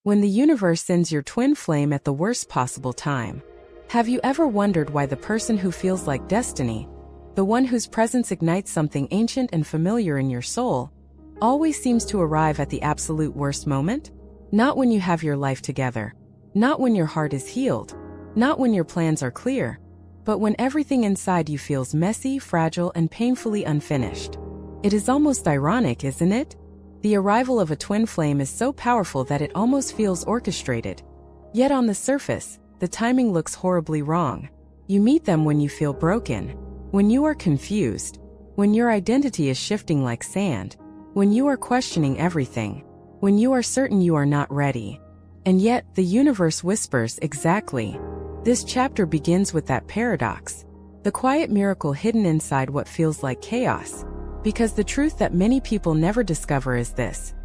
when the universe sends your twin flame at the worst possible time. Have you ever wondered why the person who feels like destiny, the one whose presence ignites something ancient and familiar in your soul, always seems to arrive at the absolute worst moment? Not when you have your life together, not when your heart is healed, not when your plans are clear, but when everything inside you feels messy, fragile, and painfully unfinished. It is almost ironic, isn't it? The arrival of a twin flame is so powerful that it almost feels orchestrated. Yet on the surface, the timing looks horribly wrong. You meet them when you feel broken, when you are confused, when your identity is shifting like sand, when you are questioning everything, when you are certain you are not ready. And yet, the universe whispers, exactly. This chapter begins with that paradox, the quiet miracle hidden inside what feels like chaos. Because the truth that many people never discover is this: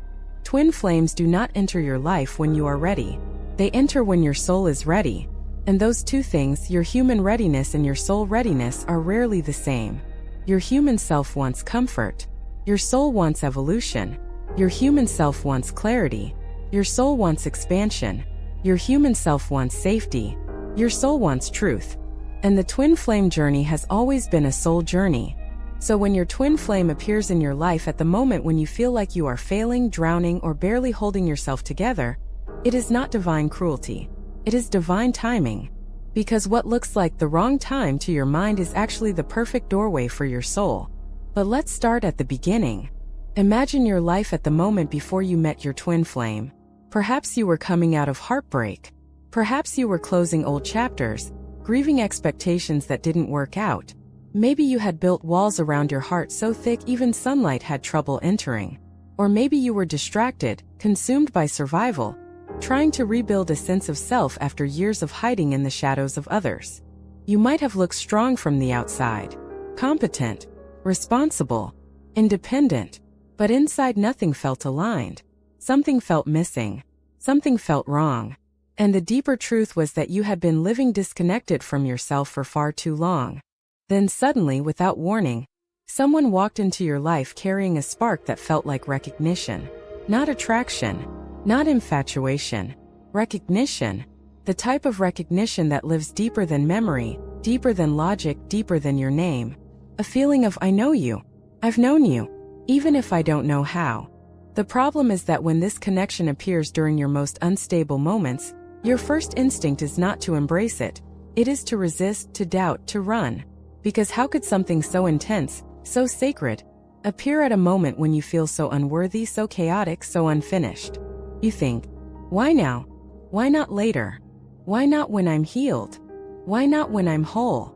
twin flames do not enter your life when you are ready. They enter when your soul is ready. And those two things, your human readiness and your soul readiness, are rarely the same. Your human self wants comfort. Your soul wants evolution. Your human self wants clarity. Your soul wants expansion. Your human self wants safety. Your soul wants truth. And the twin flame journey has always been a soul journey. So when your twin flame appears in your life at the moment when you feel like you are failing, drowning, or barely holding yourself together, it is not divine cruelty. It is divine timing. Because what looks like the wrong time to your mind is actually the perfect doorway for your soul. But let's start at the beginning. Imagine your life at the moment before you met your twin flame. Perhaps you were coming out of heartbreak. Perhaps you were closing old chapters, grieving expectations that didn't work out. Maybe you had built walls around your heart so thick even sunlight had trouble entering. Or maybe you were distracted, consumed by survival, trying to rebuild a sense of self after years of hiding in the shadows of others. You might have looked strong from the outside, competent, responsible, independent, but inside nothing felt aligned. Something felt missing. Something felt wrong. And the deeper truth was that you had been living disconnected from yourself for far too long. Then suddenly, without warning, someone walked into your life carrying a spark that felt like recognition. Not attraction, not infatuation. Recognition. The type of recognition that lives deeper than memory, deeper than logic, deeper than your name. A feeling of, I know you. I've known you, even if I don't know how. The problem is that when this connection appears during your most unstable moments, your first instinct is not to embrace it. It is to resist, to doubt, to run. Because how could something so intense, so sacred, appear at a moment when you feel so unworthy, so chaotic, so unfinished? You think, why now? Why not later? Why not when I'm healed? Why not when I'm whole?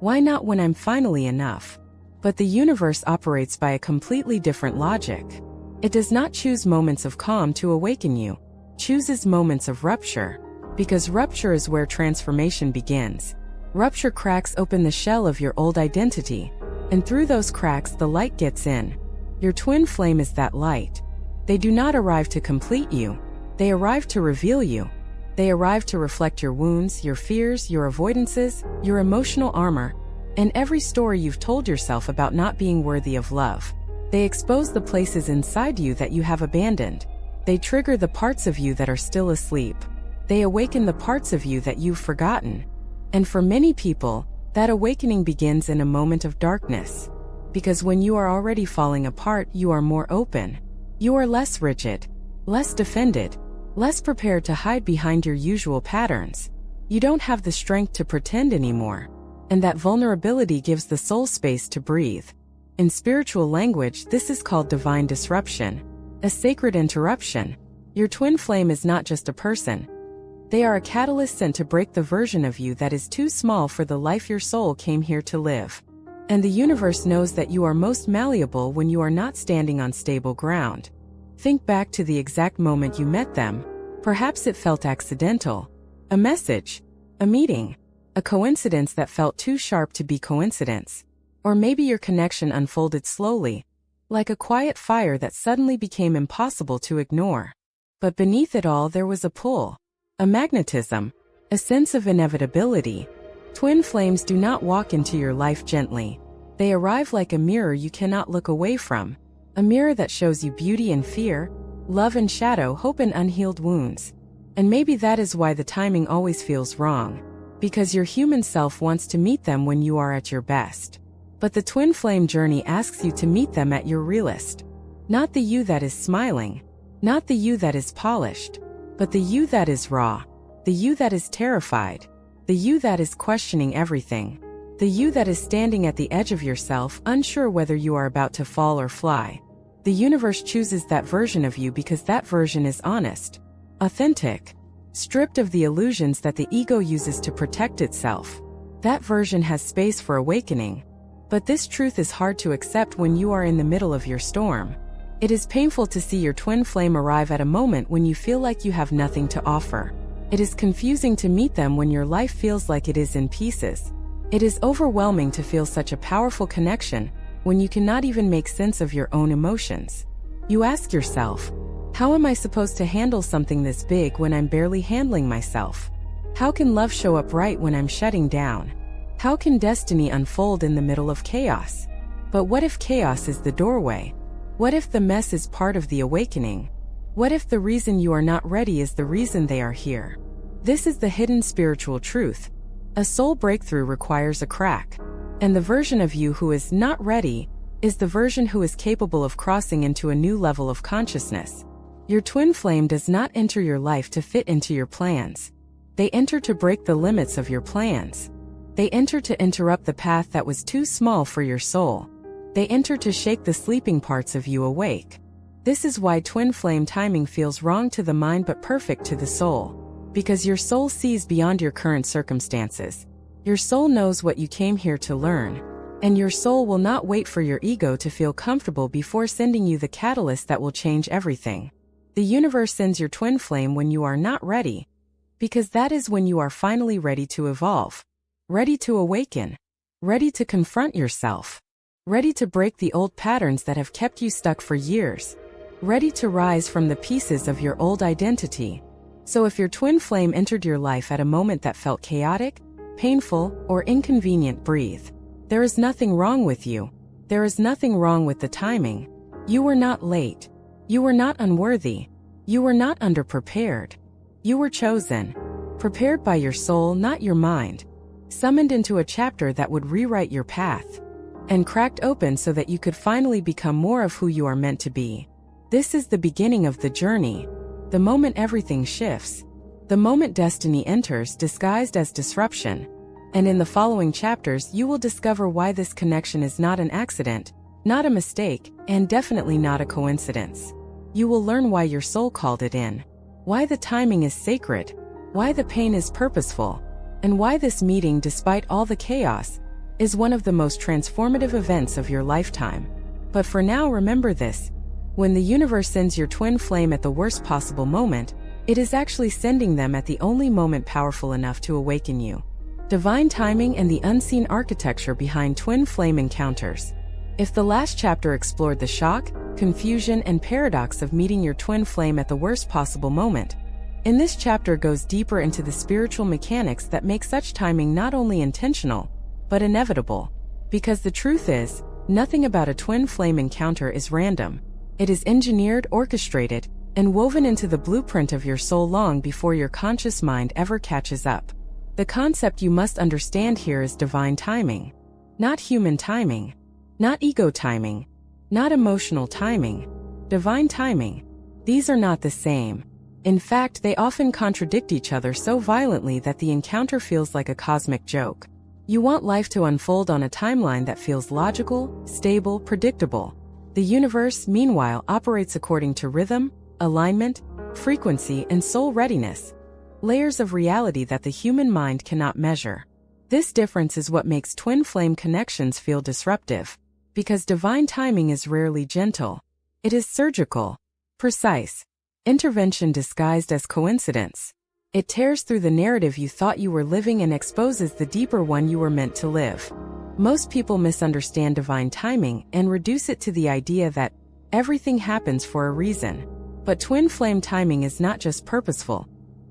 Why not when I'm finally enough? But the universe operates by a completely different logic. It does not choose moments of calm to awaken you. It chooses moments of rupture. Because rupture is where transformation begins. Rupture cracks open the shell of your old identity, and through those cracks the light gets in. Your twin flame is that light. They do not arrive to complete you. They arrive to reveal you. They arrive to reflect your wounds, your fears, your avoidances, your emotional armor, and every story you've told yourself about not being worthy of love. They expose the places inside you that you have abandoned. They trigger the parts of you that are still asleep. They awaken the parts of you that you've forgotten. And for many people, that awakening begins in a moment of darkness. Because when you are already falling apart, you are more open. You are less rigid, less defended, less prepared to hide behind your usual patterns. You don't have the strength to pretend anymore. And that vulnerability gives the soul space to breathe. In spiritual language, this is called divine disruption, a sacred interruption. Your twin flame is not just a person. They are a catalyst sent to break the version of you that is too small for the life your soul came here to live. And the universe knows that you are most malleable when you are not standing on stable ground. Think back to the exact moment you met them. Perhaps it felt accidental. A message, a meeting, a coincidence that felt too sharp to be coincidence. Or maybe your connection unfolded slowly, like a quiet fire that suddenly became impossible to ignore. But beneath it all there was a pull. A magnetism, a sense of inevitability. Twin flames do not walk into your life gently. They arrive like a mirror you cannot look away from. A mirror that shows you beauty and fear, love and shadow, hope and unhealed wounds. And maybe that is why the timing always feels wrong, because your human self wants to meet them when you are at your best. But the twin flame journey asks you to meet them at your realest. Not the you that is smiling, not the you that is polished, but the you that is raw, the you that is terrified, the you that is questioning everything, the you that is standing at the edge of yourself, unsure whether you are about to fall or fly. The universe chooses that version of you because that version is honest, authentic, stripped of the illusions that the ego uses to protect itself. That version has space for awakening. But this truth is hard to accept when you are in the middle of your storm. It is painful to see your twin flame arrive at a moment when you feel like you have nothing to offer. It is confusing to meet them when your life feels like it is in pieces. It is overwhelming to feel such a powerful connection when you cannot even make sense of your own emotions. You ask yourself, how am I supposed to handle something this big when I'm barely handling myself? How can love show up right when I'm shutting down? How can destiny unfold in the middle of chaos? But what if chaos is the doorway? What if the mess is part of the awakening? What if the reason you are not ready is the reason they are here? This is the hidden spiritual truth. A soul breakthrough requires a crack. And the version of you who is not ready is the version who is capable of crossing into a new level of consciousness. Your twin flame does not enter your life to fit into your plans. They enter to break the limits of your plans. They enter to interrupt the path that was too small for your soul. They enter to shake the sleeping parts of you awake. This is why twin flame timing feels wrong to the mind but perfect to the soul. Because your soul sees beyond your current circumstances. Your soul knows what you came here to learn. And your soul will not wait for your ego to feel comfortable before sending you the catalyst that will change everything. The universe sends your twin flame when you are not ready. Because that is when you are finally ready to evolve. Ready to awaken, ready to confront yourself, ready to break the old patterns that have kept you stuck for years, ready to rise from the pieces of your old identity. So if your twin flame entered your life at a moment that felt chaotic, painful, or inconvenient, breathe. There is nothing wrong with you. There is nothing wrong with the timing. You were not late. You were not unworthy. You were not underprepared. You were chosen. Prepared by your soul, not your mind. Summoned into a chapter that would rewrite your path, and cracked open so that you could finally become more of who you are meant to be. This is the beginning of the journey, the moment everything shifts, the moment destiny enters disguised as disruption. And in the following chapters you will discover why this connection is not an accident, not a mistake, and definitely not a coincidence. You will learn why your soul called it in, why the timing is sacred, why the pain is purposeful, and why this meeting, despite all the chaos, is one of the most transformative events of your lifetime. But for now, remember this. When the universe sends your twin flame at the worst possible moment, it is actually sending them at the only moment powerful enough to awaken you. Divine timing and the unseen architecture behind twin flame encounters. If the last chapter explored the shock, confusion, and paradox of meeting your twin flame at the worst possible moment, in this chapter goes deeper into the spiritual mechanics that make such timing not only intentional, but inevitable. Because the truth is, nothing about a twin flame encounter is random. It is engineered, orchestrated, and woven into the blueprint of your soul long before your conscious mind ever catches up. The concept you must understand here is divine timing. Not human timing. Not ego timing. Not emotional timing. Divine timing. These are not the same. In fact, they often contradict each other so violently that the encounter feels like a cosmic joke. You want life to unfold on a timeline that feels logical, stable, predictable. The universe, meanwhile, operates according to rhythm, alignment, frequency, and soul readiness. Layers of reality that the human mind cannot measure. This difference is what makes twin flame connections feel disruptive. Because divine timing is rarely gentle. It is surgical, precise. Intervention disguised as coincidence. It tears through the narrative you thought you were living and exposes the deeper one you were meant to live. Most people misunderstand divine timing and reduce it to the idea that everything happens for a reason. But twin flame timing is not just purposeful.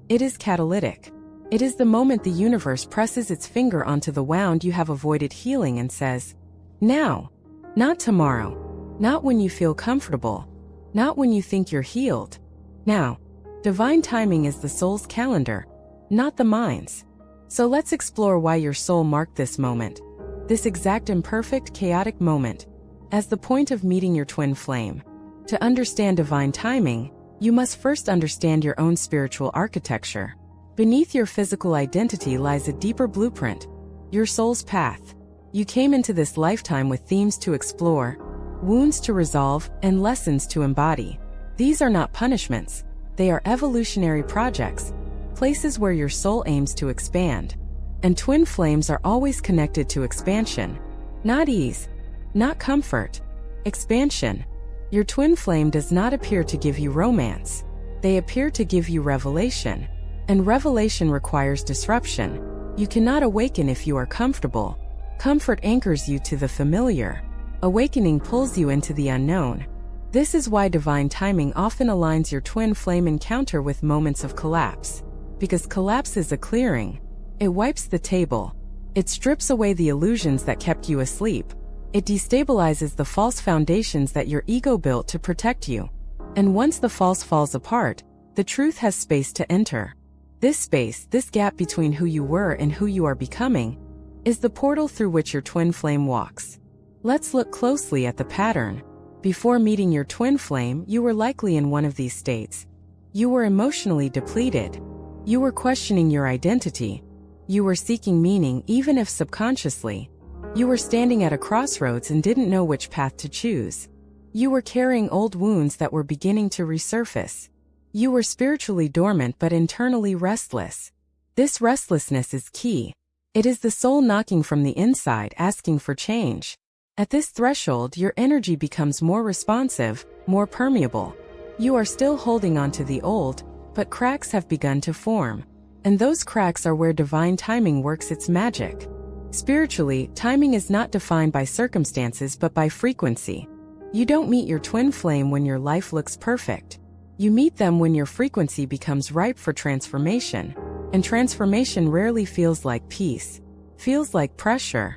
It is catalytic. It is the moment the universe presses its finger onto the wound you have avoided healing and says, now, not tomorrow, not when you feel comfortable, not when you think you're healed. Now, Divine timing is the soul's calendar, not the mind's. So let's explore why your soul marked this moment, this exact imperfect, chaotic moment, as the point of meeting your twin flame. To understand divine timing, you must first understand your own spiritual architecture. Beneath your physical identity lies a deeper blueprint, your soul's path. You came into this lifetime with themes to explore, wounds to resolve, and lessons to embody. These are not punishments, they are evolutionary projects, places where your soul aims to expand. And twin flames are always connected to expansion. Not ease, not comfort. Expansion. Your twin flame does not appear to give you romance. They appear to give you revelation. And revelation requires disruption. You cannot awaken if you are comfortable. Comfort anchors you to the familiar. Awakening pulls you into the unknown. This is why divine timing often aligns your twin flame encounter with moments of collapse. Because collapse is a clearing. It wipes the table. It strips away the illusions that kept you asleep. It destabilizes the false foundations that your ego built to protect you. And once the false falls apart, the truth has space to enter. This space, this gap between who you were and who you are becoming, is the portal through which your twin flame walks. Let's look closely at the pattern. Before meeting your twin flame, you were likely in one of these states. You were emotionally depleted. You were questioning your identity. You were seeking meaning, even if subconsciously. You were standing at a crossroads and didn't know which path to choose. You were carrying old wounds that were beginning to resurface. You were spiritually dormant but internally restless. This restlessness is key. It is the soul knocking from the inside, asking for change. At this threshold, your energy becomes more responsive, more permeable. You are still holding on to the old, but cracks have begun to form. And those cracks are where divine timing works its magic. Spiritually, timing is not defined by circumstances but by frequency. You don't meet your twin flame when your life looks perfect. You meet them when your frequency becomes ripe for transformation. And transformation rarely feels like peace. Feels like pressure.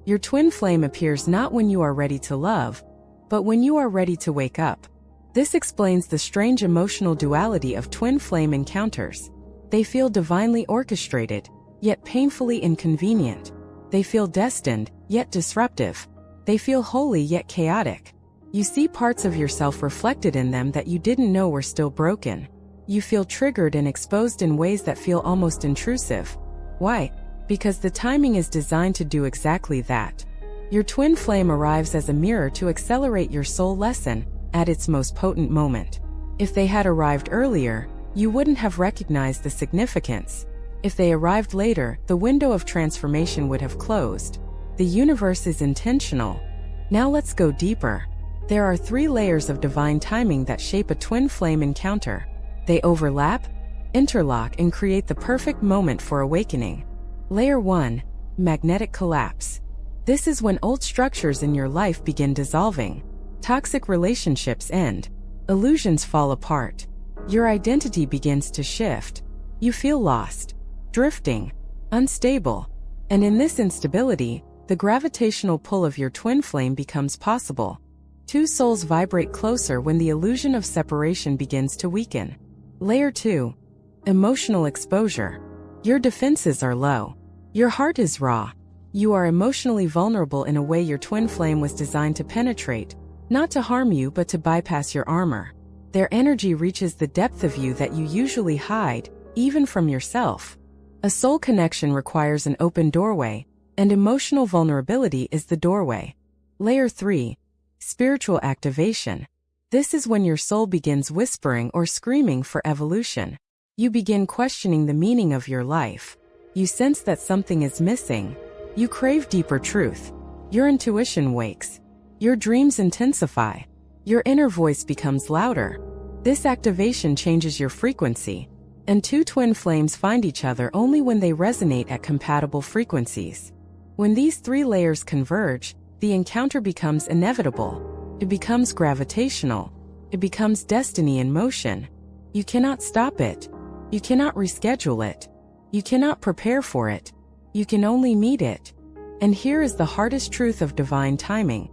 Your twin flame appears not when you are ready to love, but when you are ready to wake up. This explains the strange emotional duality of twin flame encounters. They feel divinely orchestrated, yet painfully inconvenient. They feel destined, yet disruptive. They feel holy, yet chaotic. You see parts of yourself reflected in them that you didn't know were still broken. You feel triggered and exposed in ways that feel almost intrusive. Why? Because the timing is designed to do exactly that. Your twin flame arrives as a mirror to accelerate your soul lesson at its most potent moment. If they had arrived earlier, you wouldn't have recognized the significance. If they arrived later, the window of transformation would have closed. The universe is intentional. Now let's go deeper. There are 3 layers of divine timing that shape a twin flame encounter. They overlap, interlock, and create the perfect moment for awakening. Layer 1. Magnetic collapse. This is when old structures in your life begin dissolving. Toxic relationships end. Illusions fall apart. Your identity begins to shift. You feel lost, drifting, unstable. And in this instability, the gravitational pull of your twin flame becomes possible. 2 souls vibrate closer when the illusion of separation begins to weaken. Layer 2. Emotional exposure. Your defenses are low. Your heart is raw. You are emotionally vulnerable in a way your twin flame was designed to penetrate, not to harm you but to bypass your armor. Their energy reaches the depth of you that you usually hide, even from yourself. A soul connection requires an open doorway, and emotional vulnerability is the doorway. Layer 3. Spiritual activation. This is when your soul begins whispering or screaming for evolution. You begin questioning the meaning of your life. You sense that something is missing. You crave deeper truth. Your intuition wakes. Your dreams intensify. Your inner voice becomes louder. This activation changes your frequency. And 2 twin flames find each other only when they resonate at compatible frequencies. When these 3 layers converge, the encounter becomes inevitable. It becomes gravitational. It becomes destiny in motion. You cannot stop it. You cannot reschedule it. You cannot prepare for it. You can only meet it. And here is the hardest truth of divine timing.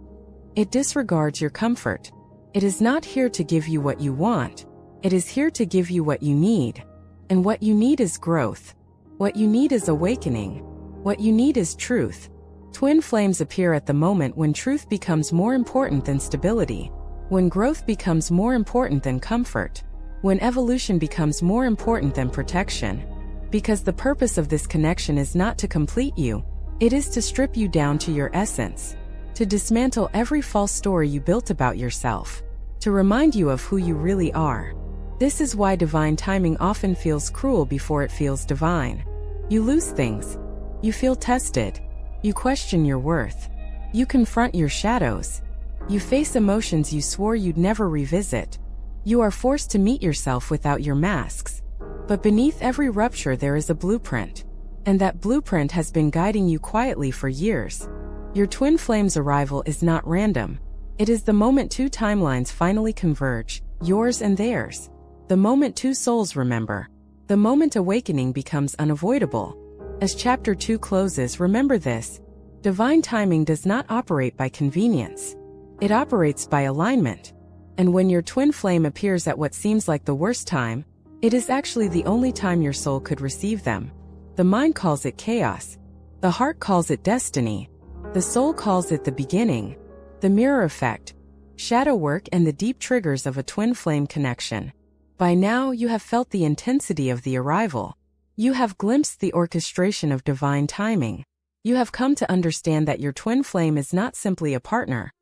It disregards your comfort. It is not here to give you what you want. It is here to give you what you need. And what you need is growth. What you need is awakening. What you need is truth. Twin flames appear at the moment when truth becomes more important than stability, when growth becomes more important than comfort, when evolution becomes more important than protection. Because the purpose of this connection is not to complete you, it is to strip you down to your essence, to dismantle every false story you built about yourself, to remind you of who you really are. This is why divine timing often feels cruel before it feels divine. You lose things. You feel tested. You question your worth. You confront your shadows. You face emotions you swore you'd never revisit. You are forced to meet yourself without your masks. But beneath every rupture there is a blueprint. And that blueprint has been guiding you quietly for years. Your twin flame's arrival is not random. It is the moment two timelines finally converge, yours and theirs. The moment two souls remember. The moment awakening becomes unavoidable. As Chapter 2 closes, remember this: divine timing does not operate by convenience. It operates by alignment. And when your twin flame appears at what seems like the worst time, it is actually the only time your soul could receive them. The mind calls it chaos. The heart calls it destiny. The soul calls it the beginning. The mirror effect, shadow work, and the deep triggers of a twin flame connection. By now, you have felt the intensity of the arrival. You have glimpsed the orchestration of divine timing. You have come to understand that your twin flame is not simply a partner.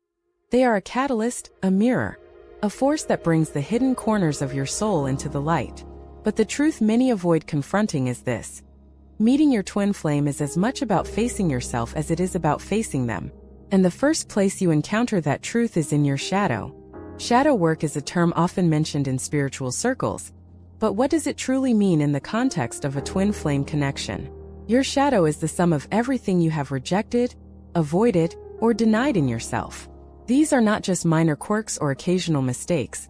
They are a catalyst, a mirror, a force that brings the hidden corners of your soul into the light. But the truth many avoid confronting is this: meeting your twin flame is as much about facing yourself as it is about facing them. And the first place you encounter that truth is in your shadow. Shadow work is a term often mentioned in spiritual circles. But what does it truly mean in the context of a twin flame connection? Your shadow is the sum of everything you have rejected, avoided, or denied in yourself. These are not just minor quirks or occasional mistakes.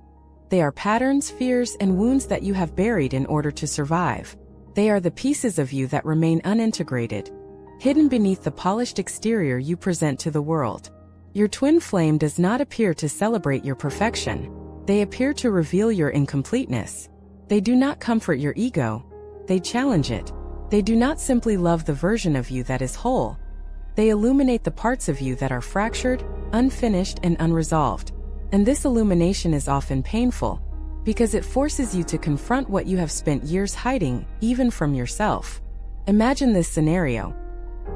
They are patterns, fears, and wounds that you have buried in order to survive. They are the pieces of you that remain unintegrated, hidden beneath the polished exterior you present to the world. Your twin flame does not appear to celebrate your perfection. They appear to reveal your incompleteness. They do not comfort your ego. They challenge it. They do not simply love the version of you that is whole. They illuminate the parts of you that are fractured, unfinished, and unresolved. And this illumination is often painful, because it forces you to confront what you have spent years hiding, even from yourself. Imagine this scenario.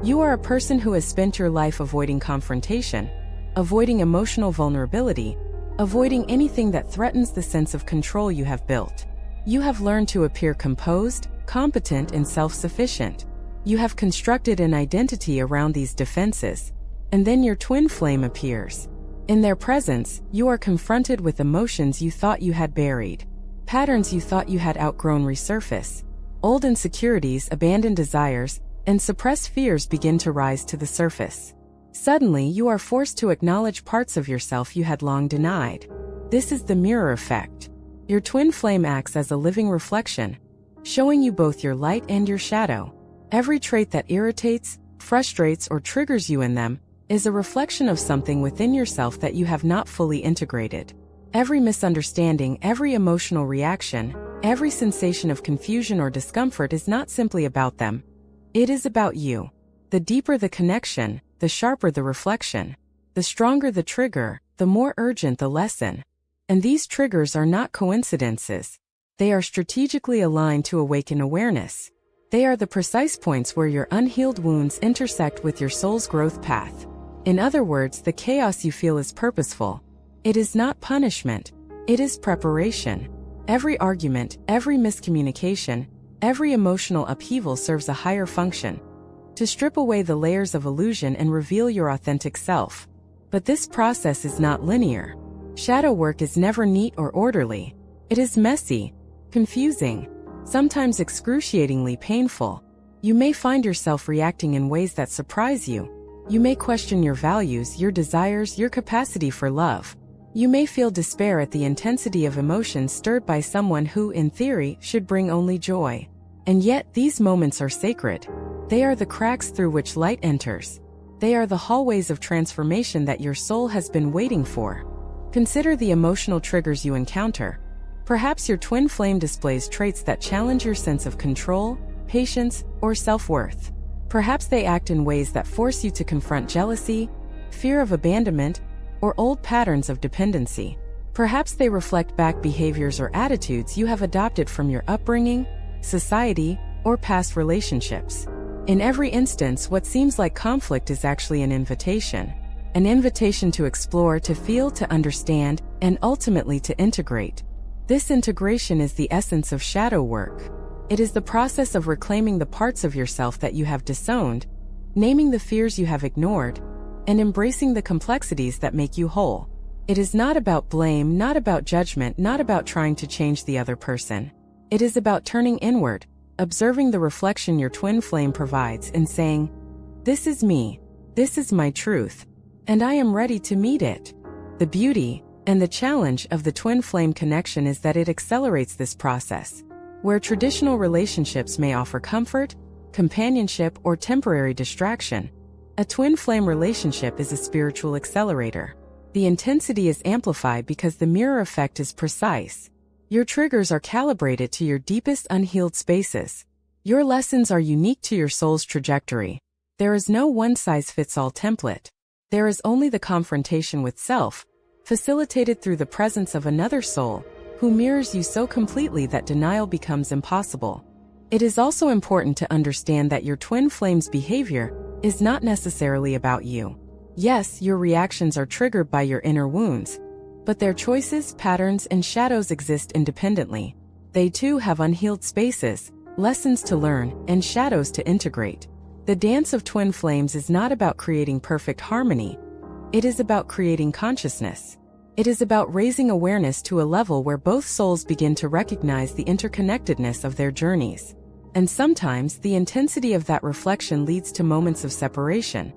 You are a person who has spent your life avoiding confrontation, avoiding emotional vulnerability, avoiding anything that threatens the sense of control you have built. You have learned to appear composed, competent, and self-sufficient. You have constructed an identity around these defenses. And then your twin flame appears. In their presence, you are confronted with emotions you thought you had buried. Patterns you thought you had outgrown resurface. Old insecurities, abandoned desires, and suppressed fears begin to rise to the surface. Suddenly, you are forced to acknowledge parts of yourself you had long denied. This is the mirror effect. Your twin flame acts as a living reflection, showing you both your light and your shadow. Every trait that irritates, frustrates, or triggers you in them is a reflection of something within yourself that you have not fully integrated. Every misunderstanding, every emotional reaction, every sensation of confusion or discomfort is not simply about them. It is about you. The deeper the connection, the sharper the reflection. The stronger the trigger, the more urgent the lesson. And these triggers are not coincidences. They are strategically aligned to awaken awareness. They are the precise points where your unhealed wounds intersect with your soul's growth path. In other words, the chaos you feel is purposeful. It is not punishment. It is preparation. Every argument, every miscommunication, every emotional upheaval serves a higher function: to strip away the layers of illusion and reveal your authentic self. But this process is not linear. Shadow work is never neat or orderly. It is messy, confusing, sometimes excruciatingly painful. You may find yourself reacting in ways that surprise you. You may question your values, your desires, your capacity for love. You may feel despair at the intensity of emotions stirred by someone who, in theory, should bring only joy. And yet, these moments are sacred. They are the cracks through which light enters. They are the hallways of transformation that your soul has been waiting for. Consider the emotional triggers you encounter. Perhaps your twin flame displays traits that challenge your sense of control, patience, or self-worth. Perhaps they act in ways that force you to confront jealousy, fear of abandonment, or old patterns of dependency. Perhaps they reflect back behaviors or attitudes you have adopted from your upbringing, society, or past relationships. In every instance, what seems like conflict is actually an invitation to explore, to feel, to understand, and ultimately to integrate. This integration is the essence of shadow work. It is the process of reclaiming the parts of yourself that you have disowned, naming the fears you have ignored, and embracing the complexities that make you whole. It is not about blame, not about judgment, not about trying to change the other person. It is about turning inward, observing the reflection your twin flame provides, and saying, "This is me, this is my truth, and I am ready to meet it." The beauty and the challenge of the twin flame connection is that it accelerates this process. Where traditional relationships may offer comfort, companionship, or temporary distraction, a twin flame relationship is a spiritual accelerator. The intensity is amplified because the mirror effect is precise. Your triggers are calibrated to your deepest unhealed spaces. Your lessons are unique to your soul's trajectory. There is no one-size-fits-all template. There is only the confrontation with self, facilitated through the presence of another soul, who mirrors you so completely that denial becomes impossible. It is also important to understand that your twin flame's behavior is not necessarily about you. Yes, your reactions are triggered by your inner wounds, but their choices, patterns, and shadows exist independently. They too have unhealed spaces, lessons to learn, and shadows to integrate. The dance of twin flames is not about creating perfect harmony. It is about creating consciousness. It is about raising awareness to a level where both souls begin to recognize the interconnectedness of their journeys. And sometimes the intensity of that reflection leads to moments of separation,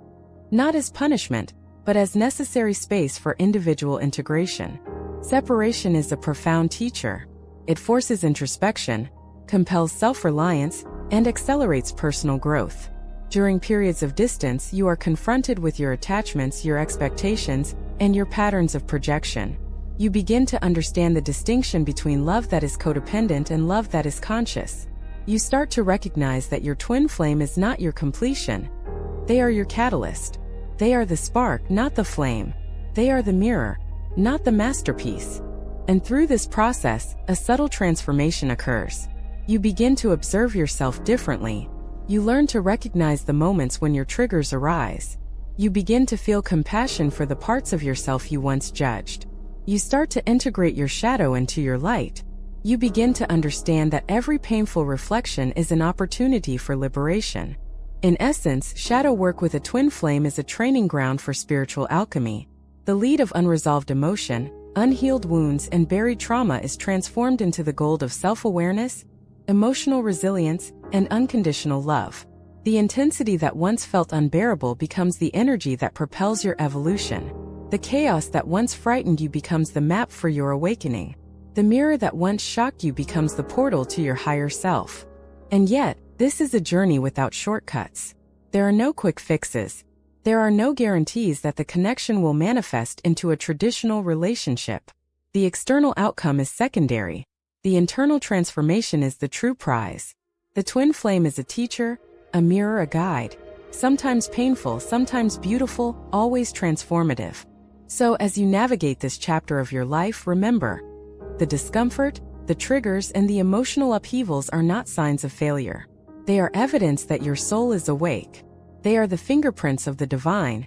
not as punishment, but as necessary space for individual integration. Separation is a profound teacher. It forces introspection, compels self-reliance, and accelerates personal growth. During periods of distance, you are confronted with your attachments, your expectations, and your patterns of projection. You begin to understand the distinction between love that is codependent and love that is conscious. You start to recognize that your twin flame is not your completion. They are your catalyst. They are the spark, not the flame. They are the mirror, not the masterpiece. And through this process, a subtle transformation occurs. You begin to observe yourself differently. You learn to recognize the moments when your triggers arise. You begin to feel compassion for the parts of yourself you once judged. You start to integrate your shadow into your light. You begin to understand that every painful reflection is an opportunity for liberation. In essence, shadow work with a twin flame is a training ground for spiritual alchemy. The lead of unresolved emotion, unhealed wounds, and buried trauma is transformed into the gold of self-awareness, emotional resilience, and unconditional love. The intensity that once felt unbearable becomes the energy that propels your evolution. The chaos that once frightened you becomes the map for your awakening. The mirror that once shocked you becomes the portal to your higher self. And yet, this is a journey without shortcuts. There are no quick fixes. There are no guarantees that the connection will manifest into a traditional relationship. The external outcome is secondary. The internal transformation is the true prize. The twin flame is a teacher, a mirror, a guide. Sometimes painful, sometimes beautiful, always transformative. So as you navigate this chapter of your life, remember, the discomfort, the triggers, and the emotional upheavals are not signs of failure. They are evidence that your soul is awake. They are the fingerprints of the divine,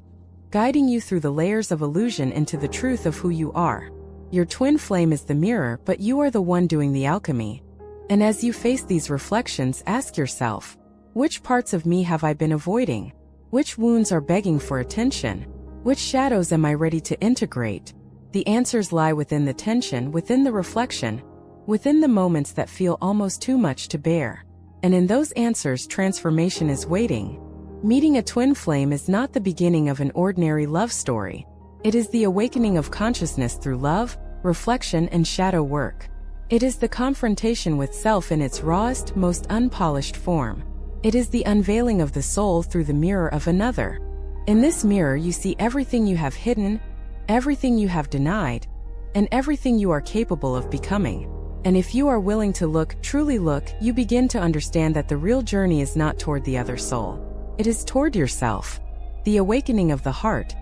guiding you through the layers of illusion into the truth of who you are. Your twin flame is the mirror, but you are the one doing the alchemy. And as you face these reflections, ask yourself, which parts of me have I been avoiding? Which wounds are begging for attention? Which shadows am I ready to integrate? The answers lie within the tension, within the reflection, within the moments that feel almost too much to bear. And in those answers, transformation is waiting. Meeting a twin flame is not the beginning of an ordinary love story. It is the awakening of consciousness through love, reflection, and shadow work. It is the confrontation with self in its rawest, most unpolished form. It is the unveiling of the soul through the mirror of another. In this mirror, you see everything you have hidden, everything you have denied, and everything you are capable of becoming. And if you are willing to look, truly look, you begin to understand that the real journey is not toward the other soul. It is toward yourself. The awakening of the heart,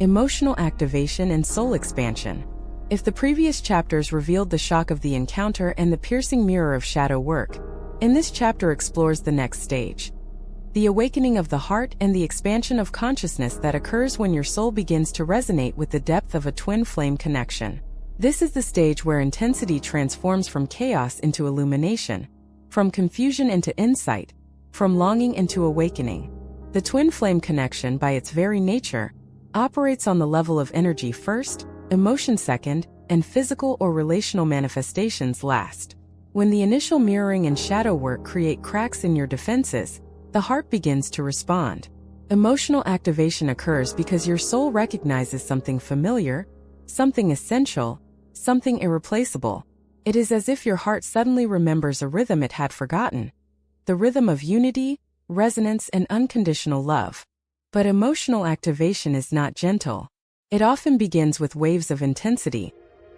emotional activation and soul expansion. If the previous chapters revealed the shock of the encounter and the piercing mirror of shadow work, in this chapter explores the next stage. The awakening of the heart and the expansion of consciousness that occurs when your soul begins to resonate with the depth of a twin flame connection. This is the stage where intensity transforms from chaos into illumination, from confusion into insight, from longing into awakening. The twin flame connection, by its very nature, operates on the level of energy first, emotion second, and physical or relational manifestations last. When the initial mirroring and shadow work create cracks in your defenses, the heart begins to respond. Emotional activation occurs because your soul recognizes something familiar, something essential, something irreplaceable. It is as if your heart suddenly remembers a rhythm it had forgotten, the rhythm of unity, resonance, and unconditional love. But emotional activation is not gentle. It often begins with waves of intensity,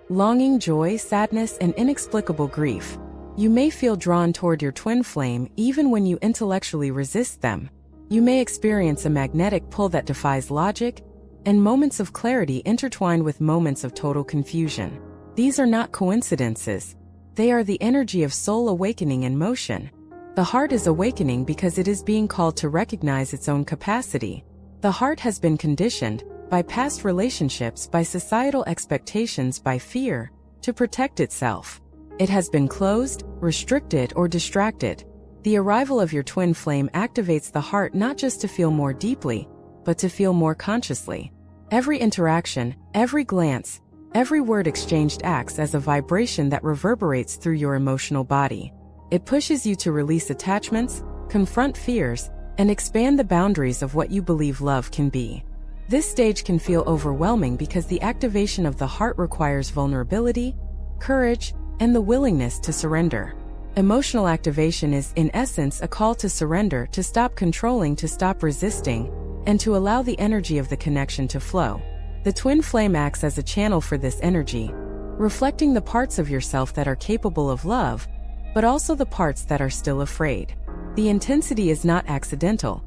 longing, joy, sadness, and inexplicable grief. You may feel drawn toward your twin flame even when you intellectually resist them. You may experience a magnetic pull that defies logic, and moments of clarity intertwined with moments of total confusion. These are not coincidences. They are the energy of soul awakening in motion. The heart is awakening because it is being called to recognize its own capacity. The heart has been conditioned, by past relationships, by societal expectations, by fear, to protect itself. It has been closed, restricted, or distracted. The arrival of your twin flame activates the heart not just to feel more deeply, but to feel more consciously. Every interaction, every glance, every word exchanged acts as a vibration that reverberates through your emotional body. It pushes you to release attachments, confront fears, and expand the boundaries of what you believe love can be. This stage can feel overwhelming because the activation of the heart requires vulnerability, courage, and the willingness to surrender. Emotional activation is, in essence, a call to surrender, to stop controlling, to stop resisting, and to allow the energy of the connection to flow. The twin flame acts as a channel for this energy, reflecting the parts of yourself that are capable of love, but also the parts that are still afraid. The intensity is not accidental.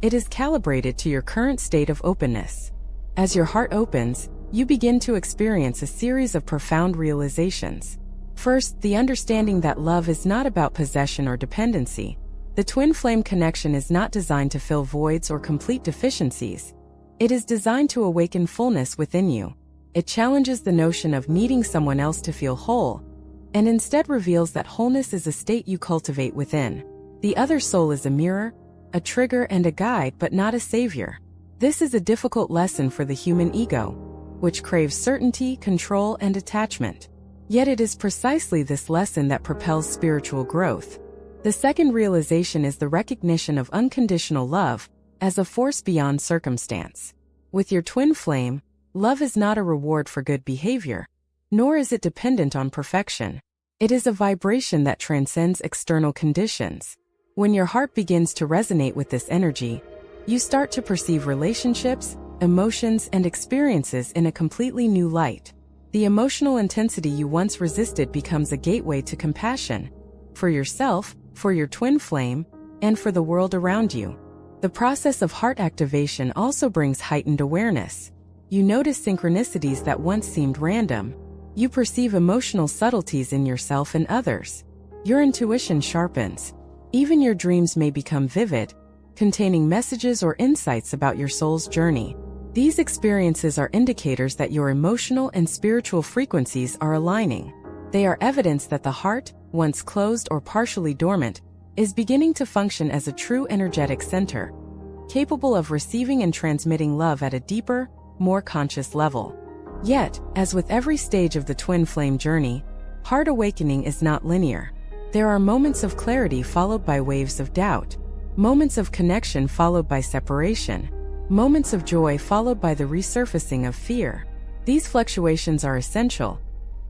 It is calibrated to your current state of openness. As your heart opens, you begin to experience a series of profound realizations. First, the understanding that love is not about possession or dependency. The twin flame connection is not designed to fill voids or complete deficiencies. It is designed to awaken fullness within you. It challenges the notion of needing someone else to feel whole, and instead reveals that wholeness is a state you cultivate within. The other soul is a mirror, a trigger, and a guide, but not a savior. This is a difficult lesson for the human ego, which craves certainty, control, and attachment. Yet it is precisely this lesson that propels spiritual growth. The second realization is the recognition of unconditional love as a force beyond circumstance. With your twin flame, love is not a reward for good behavior, nor is it dependent on perfection. It is a vibration that transcends external conditions. When your heart begins to resonate with this energy, you start to perceive relationships, emotions, and experiences in a completely new light. The emotional intensity you once resisted becomes a gateway to compassion, for yourself, for your twin flame, and for the world around you. The process of heart activation also brings heightened awareness. You notice synchronicities that once seemed random. You perceive emotional subtleties in yourself and others. Your intuition sharpens. Even your dreams may become vivid, containing messages or insights about your soul's journey. These experiences are indicators that your emotional and spiritual frequencies are aligning. They are evidence that the heart, once closed or partially dormant, is beginning to function as a true energetic center, capable of receiving and transmitting love at a deeper, more conscious level. Yet, as with every stage of the twin flame journey, heart awakening is not linear. There are moments of clarity followed by waves of doubt, moments of connection followed by separation, moments of joy followed by the resurfacing of fear. These fluctuations are essential.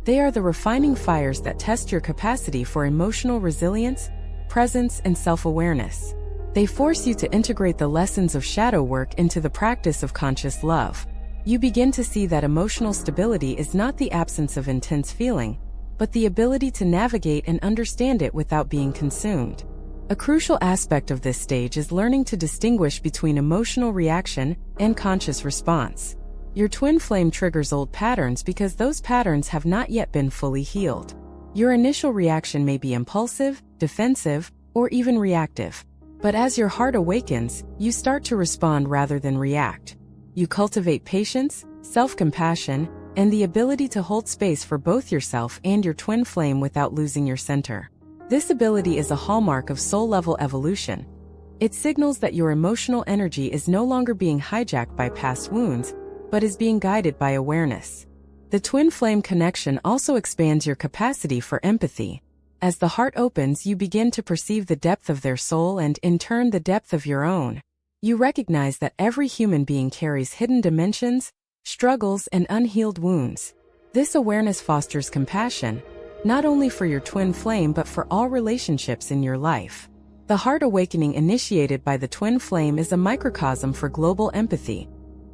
They are the refining fires that test your capacity for emotional resilience, presence, and self-awareness. They force you to integrate the lessons of shadow work into the practice of conscious love. You begin to see that emotional stability is not the absence of intense feeling, but but the ability to navigate and understand it without being consumed. A crucial aspect of this stage is learning to distinguish between emotional reaction and conscious response. Your twin flame triggers old patterns because those patterns have not yet been fully healed. Your initial reaction may be impulsive, defensive, or even reactive. But as your heart awakens, you start to respond rather than react. You cultivate patience, self-compassion, and the ability to hold space for both yourself and your twin flame without losing your center. This ability is a hallmark of soul-level evolution. It signals that your emotional energy is no longer being hijacked by past wounds, but is being guided by awareness. The twin flame connection also expands your capacity for empathy. As the heart opens, you begin to perceive the depth of their soul and, in turn, the depth of your own. You recognize that every human being carries hidden dimensions, struggles, and unhealed wounds. This awareness fosters compassion, not only for your twin flame but for all relationships in your life. The heart awakening initiated by the twin flame is a microcosm for global empathy,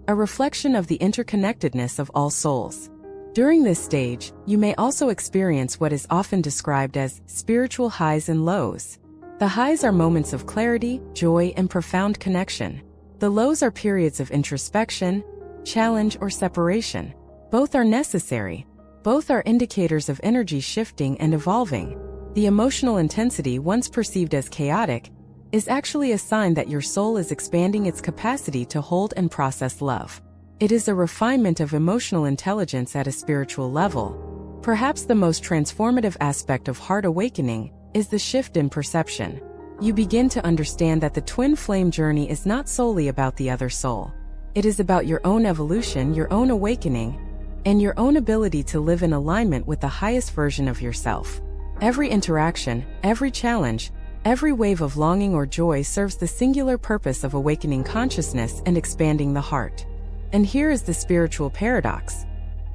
a reflection of the interconnectedness of all souls. During this stage, you may also experience what is often described as spiritual highs and lows. The highs are moments of clarity, joy, and profound connection. The lows are periods of introspection, challenge, or separation. Both are necessary. Both are indicators of energy shifting and evolving. The emotional intensity, once perceived as chaotic, is actually a sign that your soul is expanding its capacity to hold and process love. It is a refinement of emotional intelligence at a spiritual level. Perhaps the most transformative aspect of heart awakening is the shift in perception. You begin to understand that the twin flame journey is not solely about the other soul. It is about your own evolution, your own awakening, and your own ability to live in alignment with the highest version of yourself. Every interaction, every challenge, every wave of longing or joy serves the singular purpose of awakening consciousness and expanding the heart. And here is the spiritual paradox.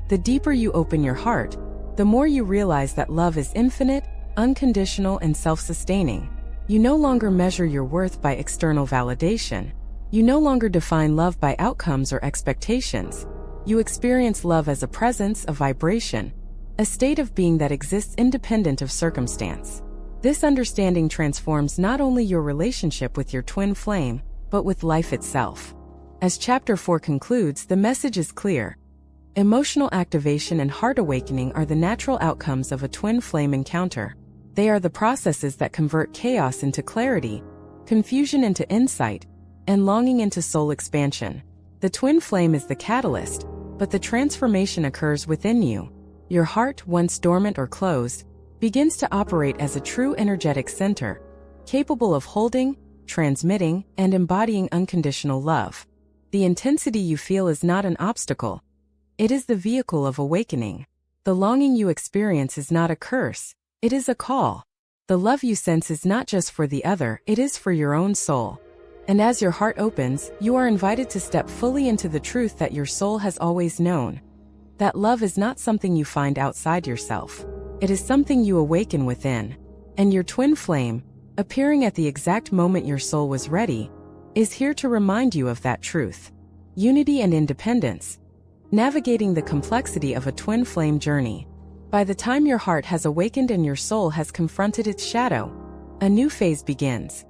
The deeper you open your heart, the more you realize that love is infinite, unconditional, and self-sustaining. You no longer measure your worth by external validation. You no longer define love by outcomes or expectations. You experience love as a presence, a vibration, a state of being that exists independent of circumstance. This understanding transforms not only your relationship with your twin flame, but with life itself. As Chapter 4 concludes, the message is clear. Emotional activation and heart awakening are the natural outcomes of a twin flame encounter. They are the processes that convert chaos into clarity, confusion into insight, and longing into soul expansion. The twin flame is the catalyst, but the transformation occurs within you. Your heart, once dormant or closed, begins to operate as a true energetic center, capable of holding, transmitting, and embodying unconditional love. The intensity you feel is not an obstacle. It is the vehicle of awakening. The longing you experience is not a curse, it is a call. The love you sense is not just for the other, it is for your own soul. And as your heart opens, you are invited to step fully into the truth that your soul has always known. That love is not something you find outside yourself. It is something you awaken within. And your twin flame, appearing at the exact moment your soul was ready, is here to remind you of that truth. Unity and independence. Navigating the complexity of a twin flame journey. By the time your heart has awakened and your soul has confronted its shadow, a new phase begins.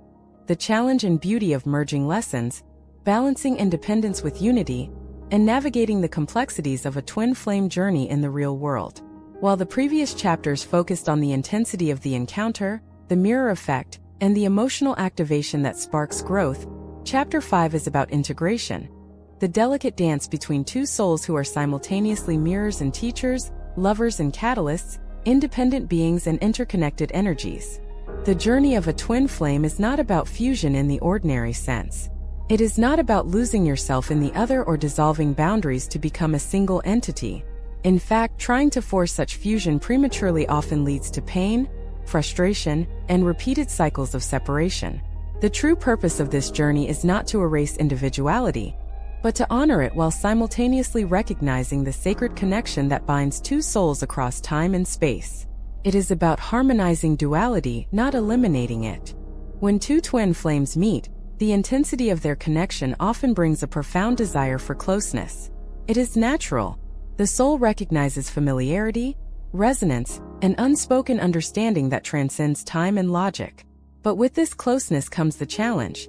The challenge and beauty of merging lessons, balancing independence with unity, and navigating the complexities of a twin flame journey in the real world. While the previous chapters focused on the intensity of the encounter, the mirror effect, and the emotional activation that sparks growth, Chapter 5 is about integration, the delicate dance between two souls who are simultaneously mirrors and teachers, lovers and catalysts, independent beings and interconnected energies. The journey of a twin flame is not about fusion in the ordinary sense. It is not about losing yourself in the other or dissolving boundaries to become a single entity. In fact, trying to force such fusion prematurely often leads to pain, frustration, and repeated cycles of separation. The true purpose of this journey is not to erase individuality, but to honor it while simultaneously recognizing the sacred connection that binds two souls across time and space. It is about harmonizing duality, not eliminating it. When two twin flames meet, the intensity of their connection often brings a profound desire for closeness. It is natural. The soul recognizes familiarity, resonance, an unspoken understanding that transcends time and logic. But with this closeness comes the challenge: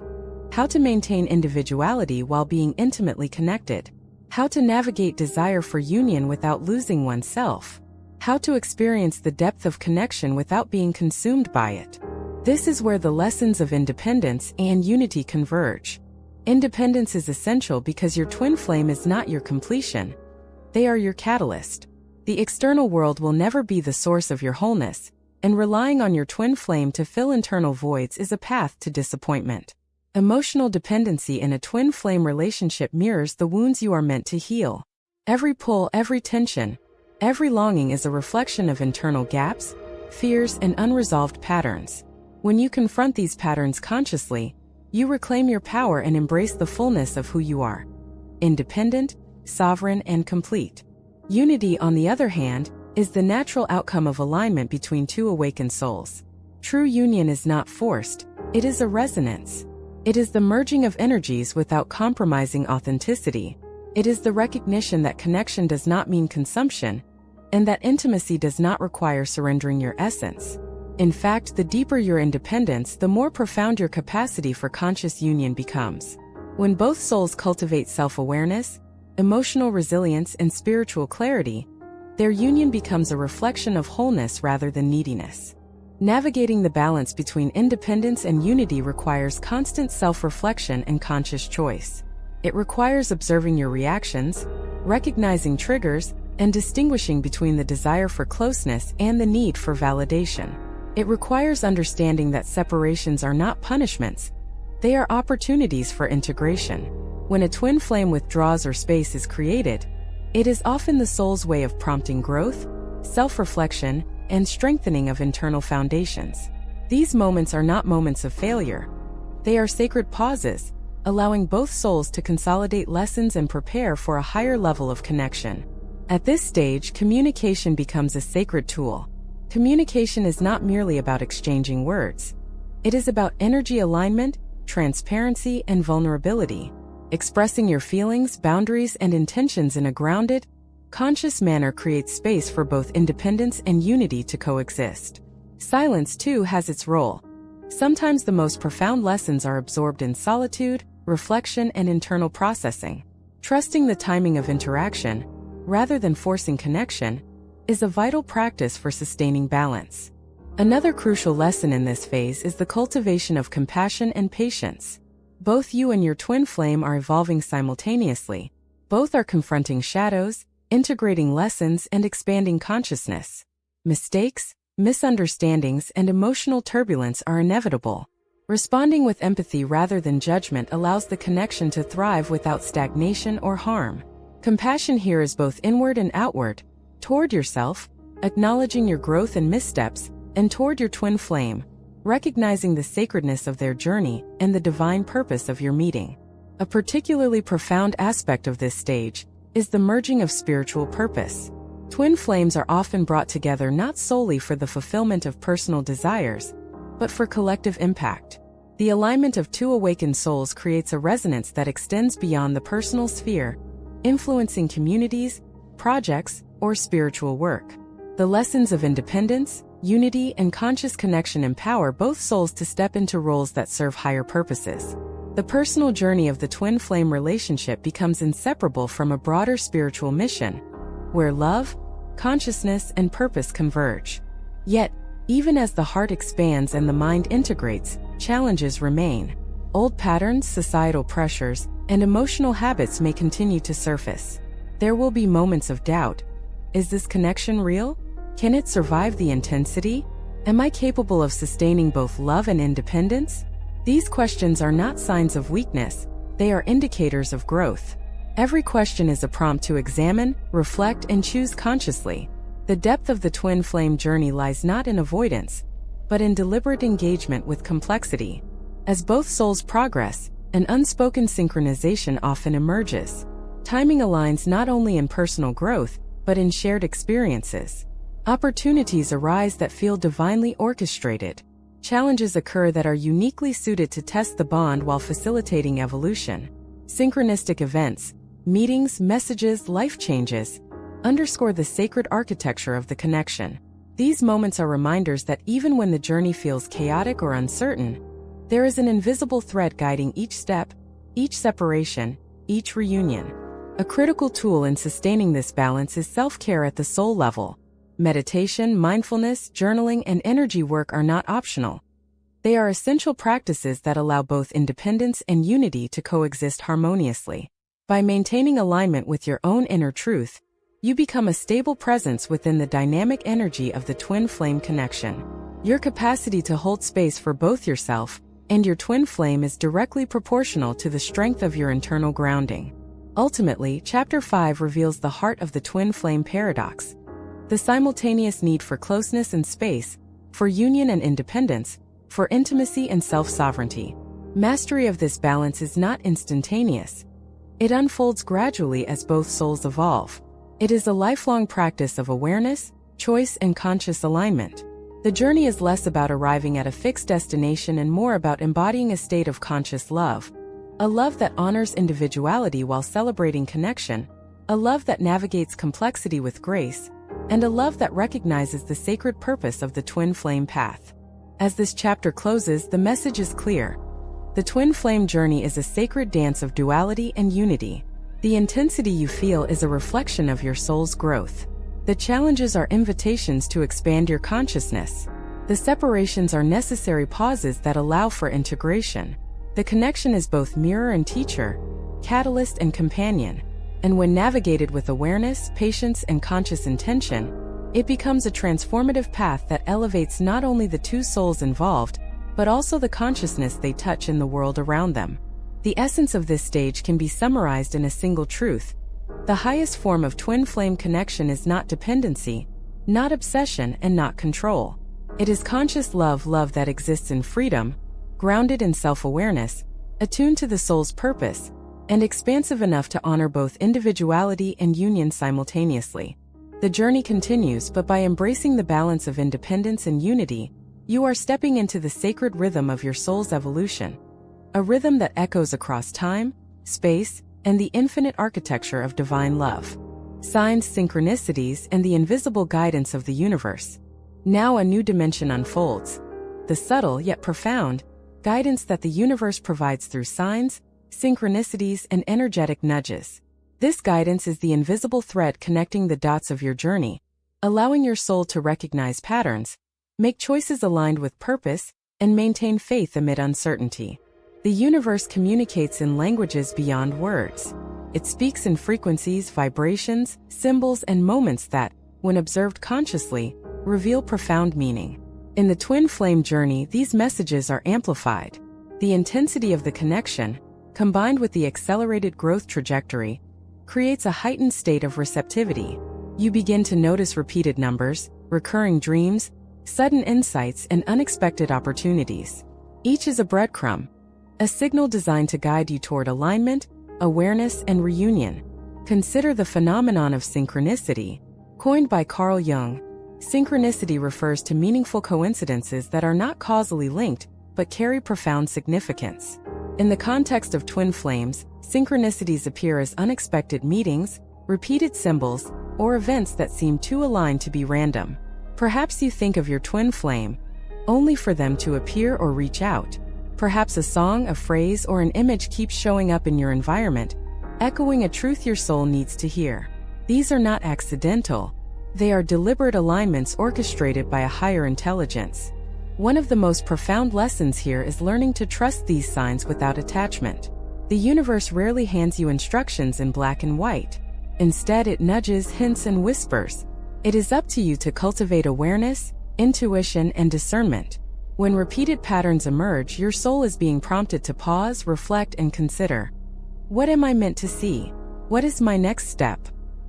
how to maintain individuality while being intimately connected, how to navigate desire for union without losing oneself, how to experience the depth of connection without being consumed by it. This is where the lessons of independence and unity converge. Independence is essential because your twin flame is not your completion. They are your catalyst. The external world will never be the source of your wholeness, and relying on your twin flame to fill internal voids is a path to disappointment. Emotional dependency in a twin flame relationship mirrors the wounds you are meant to heal. Every pull, every tension, every longing is a reflection of internal gaps, fears, and unresolved patterns. When you confront these patterns consciously, you reclaim your power and embrace the fullness of who you are: independent, sovereign, and complete. Unity, on the other hand, is the natural outcome of alignment between two awakened souls. True union is not forced, it is a resonance. It is the merging of energies without compromising authenticity. It is the recognition that connection does not mean consumption, and that intimacy does not require surrendering your essence. In fact, the deeper your independence, the more profound your capacity for conscious union becomes. When both souls cultivate self-awareness, emotional resilience, and spiritual clarity, their union becomes a reflection of wholeness rather than neediness. Navigating the balance between independence and unity requires constant self-reflection and conscious choice. It requires observing your reactions, recognizing triggers, and distinguishing between the desire for closeness and the need for validation. It requires understanding that separations are not punishments, they are opportunities for integration. When a twin flame withdraws or space is created, it is often the soul's way of prompting growth, self-reflection, and strengthening of internal foundations. These moments are not moments of failure. They are sacred pauses, allowing both souls to consolidate lessons and prepare for a higher level of connection. At this stage, communication becomes a sacred tool. Communication is not merely about exchanging words. It is about energy alignment, transparency, and vulnerability. Expressing your feelings, boundaries, and intentions in a grounded, conscious manner creates space for both independence and unity to coexist. Silence, too, has its role. Sometimes the most profound lessons are absorbed in solitude, reflection, and internal processing. Trusting the timing of interaction, rather than forcing connection, is a vital practice for sustaining balance. Another crucial lesson in this phase is the cultivation of compassion and patience. Both you and your twin flame are evolving simultaneously. Both are confronting shadows, integrating lessons, and expanding consciousness. Mistakes, misunderstandings, and emotional turbulence are inevitable. Responding with empathy rather than judgment allows the connection to thrive without stagnation or harm. Compassion here is both inward and outward, toward yourself, acknowledging your growth and missteps, and toward your twin flame, recognizing the sacredness of their journey and the divine purpose of your meeting. A particularly profound aspect of this stage is the merging of spiritual purpose. Twin flames are often brought together not solely for the fulfillment of personal desires, but for collective impact. The alignment of two awakened souls creates a resonance that extends beyond the personal sphere, influencing communities, projects, or spiritual work. The lessons of independence, unity, and conscious connection empower both souls to step into roles that serve higher purposes. The personal journey of the twin flame relationship becomes inseparable from a broader spiritual mission, where love, consciousness, and purpose converge. Yet, even as the heart expands and the mind integrates, challenges remain. Old patterns, societal pressures, and emotional habits may continue to surface. There will be moments of doubt. Is this connection real? Can it survive the intensity? Am I capable of sustaining both love and independence? These questions are not signs of weakness, they are indicators of growth. Every question is a prompt to examine, reflect, and choose consciously. The depth of the twin flame journey lies not in avoidance, but in deliberate engagement with complexity. As both souls progress, an unspoken synchronization often emerges. Timing aligns not only in personal growth, but in shared experiences. Opportunities arise that feel divinely orchestrated. Challenges occur that are uniquely suited to test the bond while facilitating evolution. Synchronistic events, meetings, messages, life changes, underscore the sacred architecture of the connection. These moments are reminders that even when the journey feels chaotic or uncertain, there is an invisible thread guiding each step, each separation, each reunion. A critical tool in sustaining this balance is self-care at the soul level. Meditation, mindfulness, journaling, and energy work are not optional. They are essential practices that allow both independence and unity to coexist harmoniously. By maintaining alignment with your own inner truth, you become a stable presence within the dynamic energy of the twin flame connection. Your capacity to hold space for both yourself and your twin flame is directly proportional to the strength of your internal grounding. Ultimately, Chapter 5 reveals the heart of the twin flame paradox: the simultaneous need for closeness and space, for union and independence, for intimacy and self-sovereignty. Mastery of this balance is not instantaneous. It unfolds gradually as both souls evolve. It is a lifelong practice of awareness, choice, and conscious alignment. The journey is less about arriving at a fixed destination and more about embodying a state of conscious love. A love that honors individuality while celebrating connection, a love that navigates complexity with grace, and a love that recognizes the sacred purpose of the twin flame path. As this chapter closes, the message is clear. The twin flame journey is a sacred dance of duality and unity. The intensity you feel is a reflection of your soul's growth. The challenges are invitations to expand your consciousness. The separations are necessary pauses that allow for integration. The connection is both mirror and teacher, catalyst and companion. And when navigated with awareness, patience, and conscious intention, it becomes a transformative path that elevates not only the two souls involved, but also the consciousness they touch in the world around them. The essence of this stage can be summarized in a single truth. The highest form of twin flame connection is not dependency, not obsession, and not control. It is conscious love, love that exists in freedom, grounded in self-awareness, attuned to the soul's purpose, and expansive enough to honor both individuality and union simultaneously. The journey continues, but by embracing the balance of independence and unity, you are stepping into the sacred rhythm of your soul's evolution. A rhythm that echoes across time, space, and the infinite architecture of divine love. Signs, synchronicities, and the invisible guidance of the universe. Now a new dimension unfolds. The subtle yet profound guidance that the universe provides through signs, synchronicities, and energetic nudges. This guidance is the invisible thread connecting the dots of your journey, allowing your soul to recognize patterns, make choices aligned with purpose, and maintain faith amid uncertainty. The universe communicates in languages beyond words. It speaks in frequencies, vibrations, symbols, and moments that, when observed consciously, reveal profound meaning. In the twin flame journey, these messages are amplified. The intensity of the connection, combined with the accelerated growth trajectory, creates a heightened state of receptivity. You begin to notice repeated numbers, recurring dreams, sudden insights, and unexpected opportunities. Each is a breadcrumb, a signal designed to guide you toward alignment, awareness, and reunion. Consider the phenomenon of synchronicity. Coined by Carl Jung, synchronicity refers to meaningful coincidences that are not causally linked, but carry profound significance. In the context of twin flames, synchronicities appear as unexpected meetings, repeated symbols, or events that seem too aligned to be random. Perhaps you think of your twin flame, only for them to appear or reach out. Perhaps a song, a phrase, or an image keeps showing up in your environment, echoing a truth your soul needs to hear. These are not accidental. They are deliberate alignments orchestrated by a higher intelligence. One of the most profound lessons here is learning to trust these signs without attachment. The universe rarely hands you instructions in black and white. Instead, it nudges, hints, and whispers. It is up to you to cultivate awareness, intuition, and discernment. When repeated patterns emerge, your soul is being prompted to pause, reflect, and consider. What am I meant to see? What is my next step?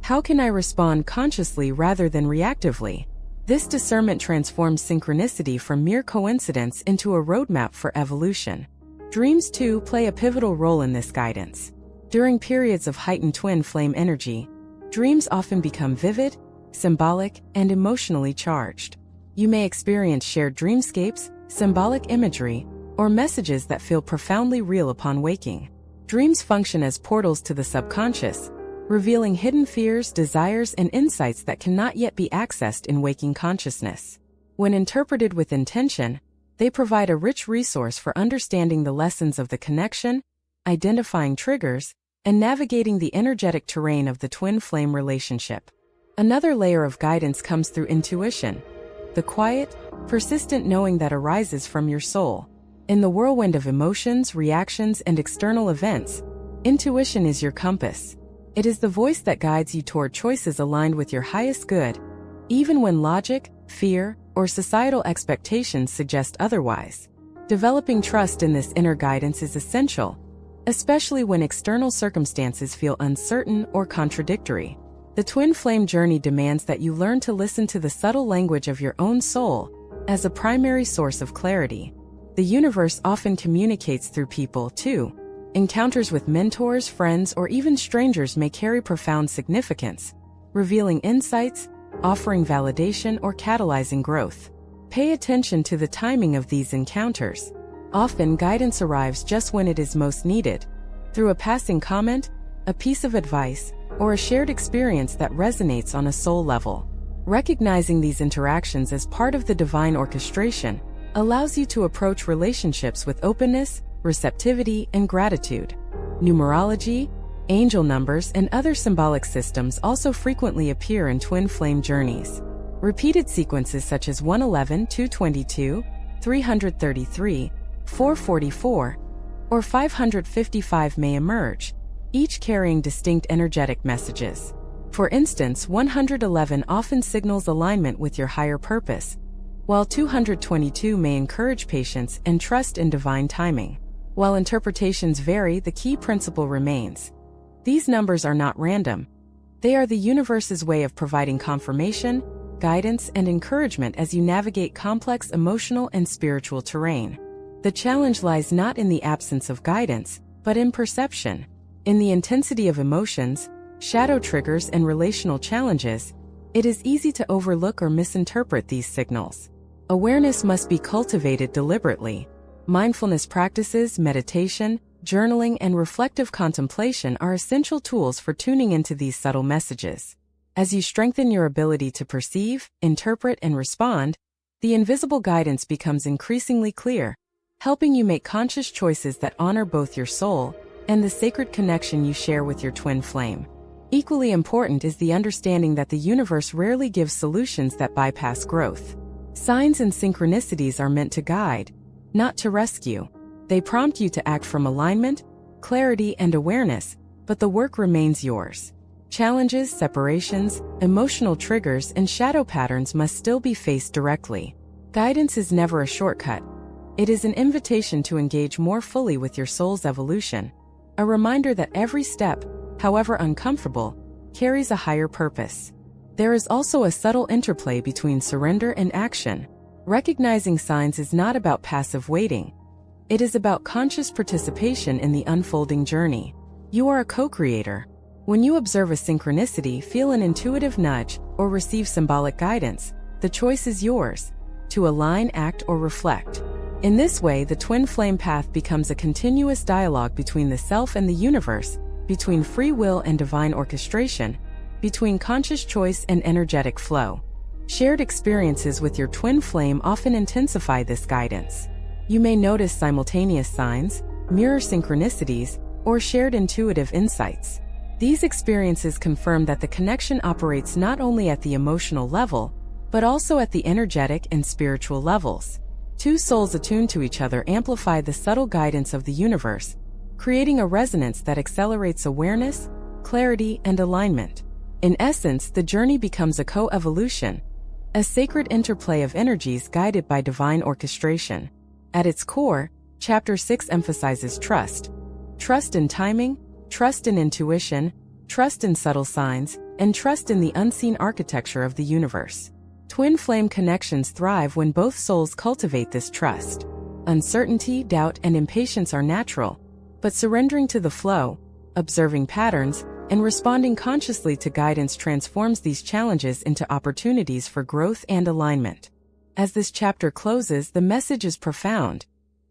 How can I respond consciously rather than reactively? This discernment transforms synchronicity from mere coincidence into a roadmap for evolution. Dreams, too, play a pivotal role in this guidance. During periods of heightened twin flame energy, dreams often become vivid, symbolic, and emotionally charged. You may experience shared dreamscapes, symbolic imagery, or messages that feel profoundly real upon waking. Dreams function as portals to the subconscious, revealing hidden fears, desires, and insights that cannot yet be accessed in waking consciousness. When interpreted with intention, they provide a rich resource for understanding the lessons of the connection, identifying triggers, and navigating the energetic terrain of the twin flame relationship. Another layer of guidance comes through intuition, the quiet, persistent knowing that arises from your soul. In the whirlwind of emotions, reactions, and external events, intuition is your compass. It is the voice that guides you toward choices aligned with your highest good, even when logic, fear, or societal expectations suggest otherwise. Developing trust in this inner guidance is essential, especially when external circumstances feel uncertain or contradictory. The twin flame journey demands that you learn to listen to the subtle language of your own soul as a primary source of clarity. The universe often communicates through people, too. Encounters with mentors, friends, or even strangers may carry profound significance, revealing insights, offering validation, or catalyzing growth. Pay attention to the timing of these encounters. Often, guidance arrives just when it is most needed, through a passing comment, a piece of advice, or a shared experience that resonates on a soul level. Recognizing these interactions as part of the divine orchestration allows you to approach relationships with openness, receptivity, and gratitude. Numerology, angel numbers, and other symbolic systems also frequently appear in twin flame journeys. Repeated sequences such as 111, 222, 333, 444, or 555 may emerge, each carrying distinct energetic messages. For instance, 111 often signals alignment with your higher purpose, while 222 may encourage patience and trust in divine timing. While interpretations vary, the key principle remains. These numbers are not random. They are the universe's way of providing confirmation, guidance, and encouragement as you navigate complex emotional and spiritual terrain. The challenge lies not in the absence of guidance, but in perception. In the intensity of emotions, shadow triggers, and relational challenges, it is easy to overlook or misinterpret these signals. Awareness must be cultivated deliberately. Mindfulness practices, meditation, journaling, and reflective contemplation are essential tools for tuning into these subtle messages. As you strengthen your ability to perceive, interpret, and respond, the invisible guidance becomes increasingly clear, helping you make conscious choices that honor both your soul and the sacred connection you share with your twin flame. Equally important is the understanding that the universe rarely gives solutions that bypass growth. Signs and synchronicities are meant to guide, not to rescue. They prompt you to act from alignment, clarity, and awareness, but the work remains yours. Challenges, separations, emotional triggers, and shadow patterns must still be faced directly. Guidance is never a shortcut. It is an invitation to engage more fully with your soul's evolution, a reminder that every step, however uncomfortable, carries a higher purpose. There is also a subtle interplay between surrender and action. Recognizing signs is not about passive waiting. It is about conscious participation in the unfolding journey. You are a co-creator. When you observe a synchronicity, feel an intuitive nudge, or receive symbolic guidance, the choice is yours, to align, act, or reflect. In this way, the twin flame path becomes a continuous dialogue between the self and the universe, between free will and divine orchestration, between conscious choice and energetic flow. Shared experiences with your twin flame often intensify this guidance. You may notice simultaneous signs, mirror synchronicities, or shared intuitive insights. These experiences confirm that the connection operates not only at the emotional level, but also at the energetic and spiritual levels. Two souls attuned to each other amplify the subtle guidance of the universe, creating a resonance that accelerates awareness, clarity, and alignment. In essence, the journey becomes a co-evolution, a sacred interplay of energies guided by divine orchestration. At its core, Chapter 6 emphasizes trust. Trust in timing, trust in intuition, trust in subtle signs, and trust in the unseen architecture of the universe. Twin flame connections thrive when both souls cultivate this trust. Uncertainty, doubt, and impatience are natural, but surrendering to the flow, observing patterns, and responding consciously to guidance transforms these challenges into opportunities for growth and alignment. As this chapter closes, the message is profound.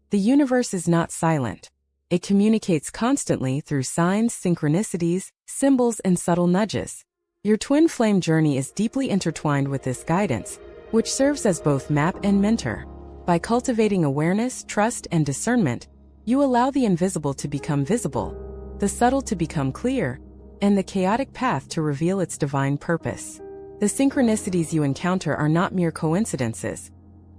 The universe is not silent. It communicates constantly through signs, synchronicities, symbols, and subtle nudges. Your twin flame journey is deeply intertwined with this guidance, which serves as both map and mentor. By cultivating awareness, trust, and discernment, you allow the invisible to become visible, the subtle to become clear, and the chaotic path to reveal its divine purpose. The synchronicities you encounter are not mere coincidences.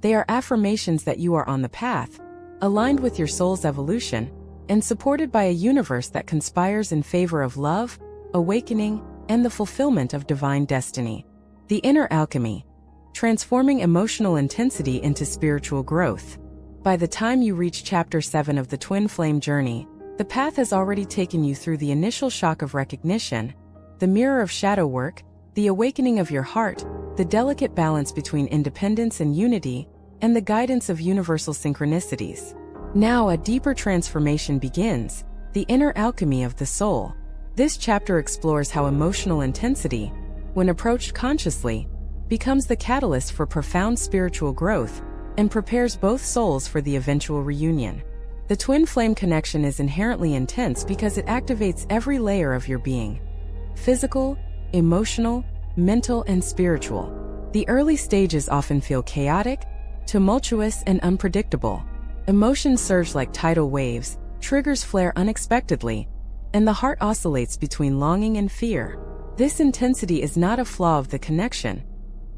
They are affirmations that you are on the path, aligned with your soul's evolution, and supported by a universe that conspires in favor of love, awakening, and the fulfillment of divine destiny. The inner alchemy, transforming emotional intensity into spiritual growth. By the time you reach Chapter 7 of the Twin Flame Journey, the path has already taken you through the initial shock of recognition, the mirror of shadow work, the awakening of your heart, the delicate balance between independence and unity, and the guidance of universal synchronicities. Now a deeper transformation begins, the inner alchemy of the soul. This chapter explores how emotional intensity, when approached consciously, becomes the catalyst for profound spiritual growth and prepares both souls for the eventual reunion. The twin flame connection is inherently intense because it activates every layer of your being: physical, emotional, mental, and spiritual. The early stages often feel chaotic, tumultuous, and unpredictable. Emotions surge like tidal waves, triggers flare unexpectedly, and the heart oscillates between longing and fear. This intensity is not a flaw of the connection.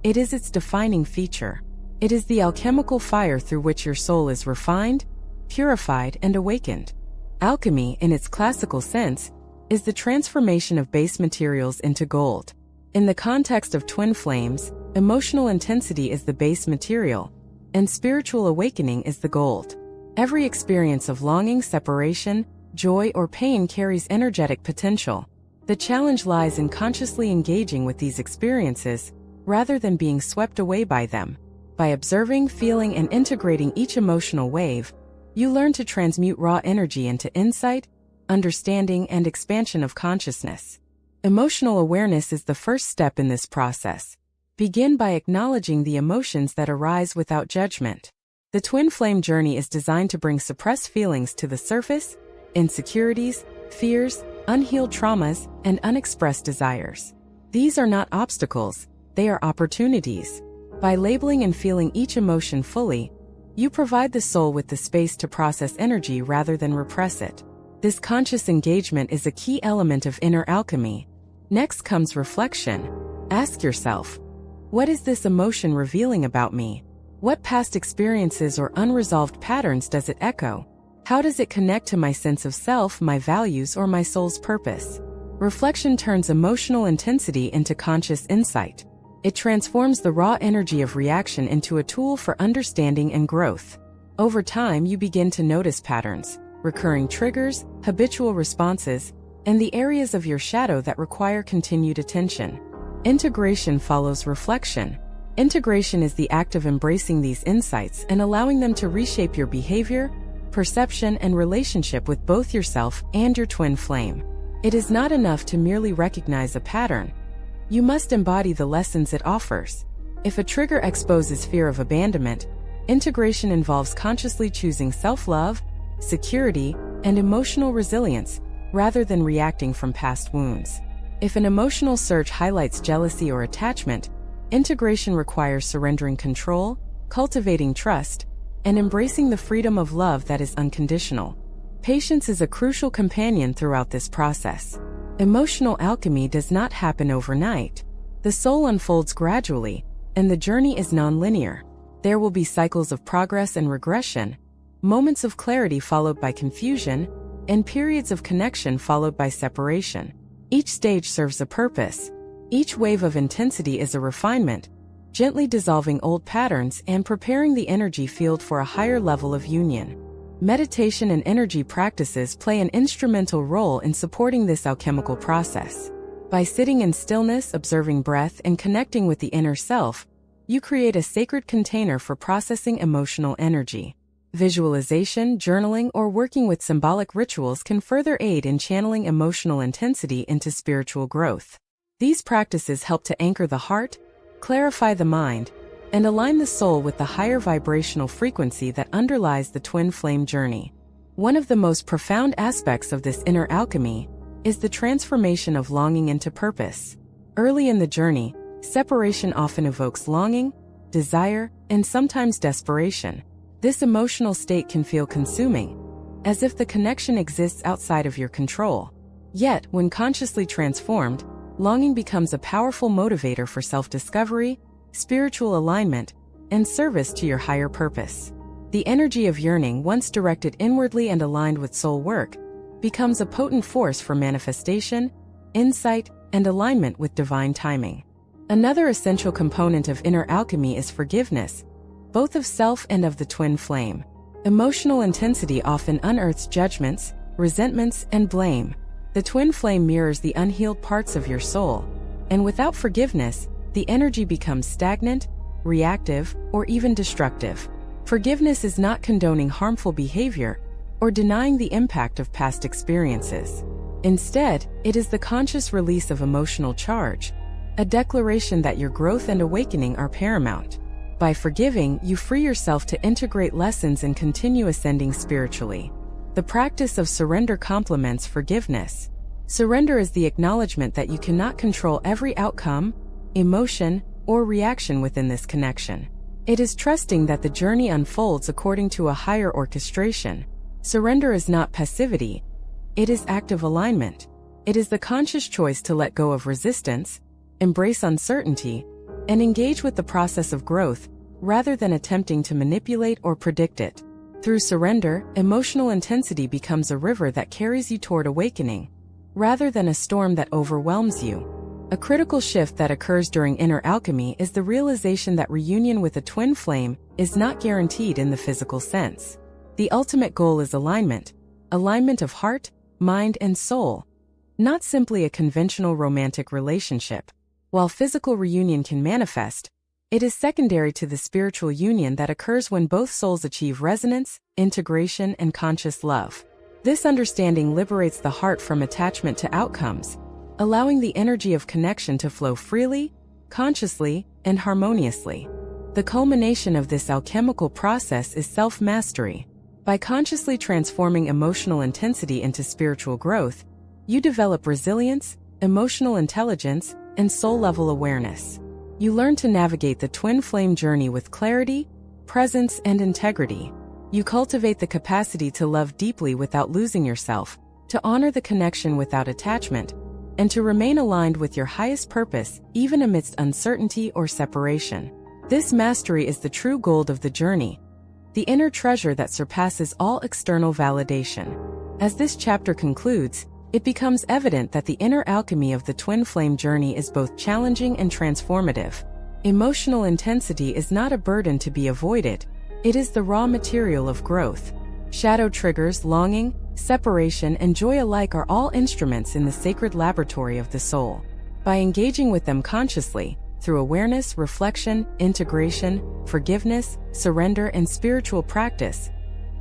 It is its defining feature. It is the alchemical fire through which your soul is refined, purified, and awakened. Alchemy, in its classical sense, is the transformation of base materials into gold. In the context of twin flames, emotional intensity is the base material, and spiritual awakening is the gold. Every experience of longing, separation, joy, or pain carries energetic potential. The challenge lies in consciously engaging with these experiences, rather than being swept away by them. By observing, feeling, and integrating each emotional wave, you learn to transmute raw energy into insight, understanding, and expansion of consciousness. Emotional awareness is the first step in this process. Begin by acknowledging the emotions that arise without judgment. The twin flame journey is designed to bring suppressed feelings to the surface: insecurities, fears, unhealed traumas, and unexpressed desires. These are not obstacles, they are opportunities. By labeling and feeling each emotion fully, you provide the soul with the space to process energy rather than repress it. This conscious engagement is a key element of inner alchemy. Next comes reflection. Ask yourself, what is this emotion revealing about me? What past experiences or unresolved patterns does it echo? How does it connect to my sense of self, my values, or my soul's purpose? Reflection turns emotional intensity into conscious insight. It transforms the raw energy of reaction into a tool for understanding and growth. Over time, you begin to notice patterns, recurring triggers, habitual responses, and the areas of your shadow that require continued attention. Integration follows reflection. Integration is the act of embracing these insights and allowing them to reshape your behavior, perception, and relationship with both yourself and your twin flame. It is not enough to merely recognize a pattern. You must embody the lessons it offers. If a trigger exposes fear of abandonment, integration involves consciously choosing self-love, security, and emotional resilience, rather than reacting from past wounds. If an emotional surge highlights jealousy or attachment, integration requires surrendering control, cultivating trust, and embracing the freedom of love that is unconditional. Patience is a crucial companion throughout this process. Emotional alchemy does not happen overnight. The soul unfolds gradually, and the journey is non-linear. There will be cycles of progress and regression, moments of clarity followed by confusion, and periods of connection followed by separation. Each stage serves a purpose. Each wave of intensity is a refinement, gently dissolving old patterns and preparing the energy field for a higher level of union. Meditation and energy practices play an instrumental role in supporting this alchemical process. By sitting in stillness, observing breath, and connecting with the inner self, you create a sacred container for processing emotional energy. Visualization, journaling, or working with symbolic rituals can further aid in channeling emotional intensity into spiritual growth. These practices help to anchor the heart, clarify the mind, and align the soul with the higher vibrational frequency that underlies the twin flame journey. One of the most profound aspects of this inner alchemy is the transformation of longing into purpose. Early in the journey, separation often evokes longing, desire, and sometimes desperation. This emotional state can feel consuming, as if the connection exists outside of your control. Yet, when consciously transformed, longing becomes a powerful motivator for self-discovery, spiritual alignment, and service to your higher purpose. The energy of yearning, once directed inwardly and aligned with soul work, becomes a potent force for manifestation, insight, and alignment with divine timing. Another essential component of inner alchemy is forgiveness, both of self and of the twin flame. Emotional intensity often unearths judgments, resentments, and blame. The twin flame mirrors the unhealed parts of your soul, and without forgiveness, the energy becomes stagnant, reactive, or even destructive. Forgiveness is not condoning harmful behavior or denying the impact of past experiences. Instead, it is the conscious release of emotional charge, a declaration that your growth and awakening are paramount. By forgiving, you free yourself to integrate lessons and continue ascending spiritually. The practice of surrender complements forgiveness. Surrender is the acknowledgement that you cannot control every outcome, emotion, or reaction within this connection. It is trusting that the journey unfolds according to a higher orchestration. Surrender is not passivity. It is active alignment. It is the conscious choice to let go of resistance, embrace uncertainty, and engage with the process of growth, rather than attempting to manipulate or predict it. Through surrender, emotional intensity becomes a river that carries you toward awakening, rather than a storm that overwhelms you. A critical shift that occurs during inner alchemy is the realization that reunion with a twin flame is not guaranteed in the physical sense. The ultimate goal is alignment of heart, mind, and soul, not simply a conventional romantic relationship. While physical reunion can manifest, it is secondary to the spiritual union that occurs when both souls achieve resonance, integration, and conscious love. This understanding liberates the heart from attachment to outcomes, allowing the energy of connection to flow freely, consciously, and harmoniously. The culmination of this alchemical process is self-mastery. By consciously transforming emotional intensity into spiritual growth, you develop resilience, emotional intelligence, and soul-level awareness. You learn to navigate the twin flame journey with clarity, presence, and integrity. You cultivate the capacity to love deeply without losing yourself, to honor the connection without attachment, and to remain aligned with your highest purpose even amidst uncertainty or separation. This mastery is the true gold of the journey, the inner treasure that surpasses all external validation. As this chapter concludes, it becomes evident that the inner alchemy of the twin flame journey is both challenging and transformative. Emotional intensity is not a burden to be avoided, it is the raw material of growth. Shadow triggers, longing, separation, and joy alike are all instruments in the sacred laboratory of the soul. By engaging with them consciously, through awareness, reflection, integration, forgiveness, surrender, and spiritual practice,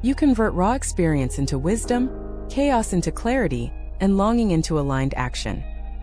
you convert raw experience into wisdom, chaos into clarity, and longing into aligned action.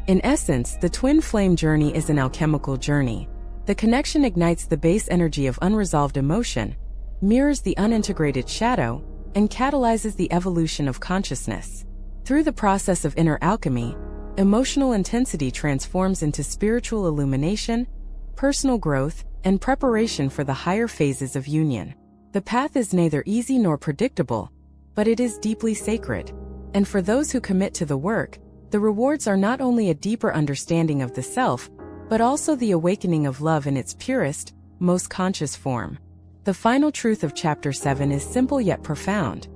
In essence, the twin flame journey is an alchemical journey. The connection ignites the base energy of unresolved emotion, mirrors the unintegrated shadow, and catalyzes the evolution of consciousness. Through the process of inner alchemy, emotional intensity transforms into spiritual illumination, personal growth, and preparation for the higher phases of union. The path is neither easy nor predictable, but it is deeply sacred. And for those who commit to the work, the rewards are not only a deeper understanding of the self, but also the awakening of love in its purest, most conscious form. The final truth of Chapter 7 is simple yet profound.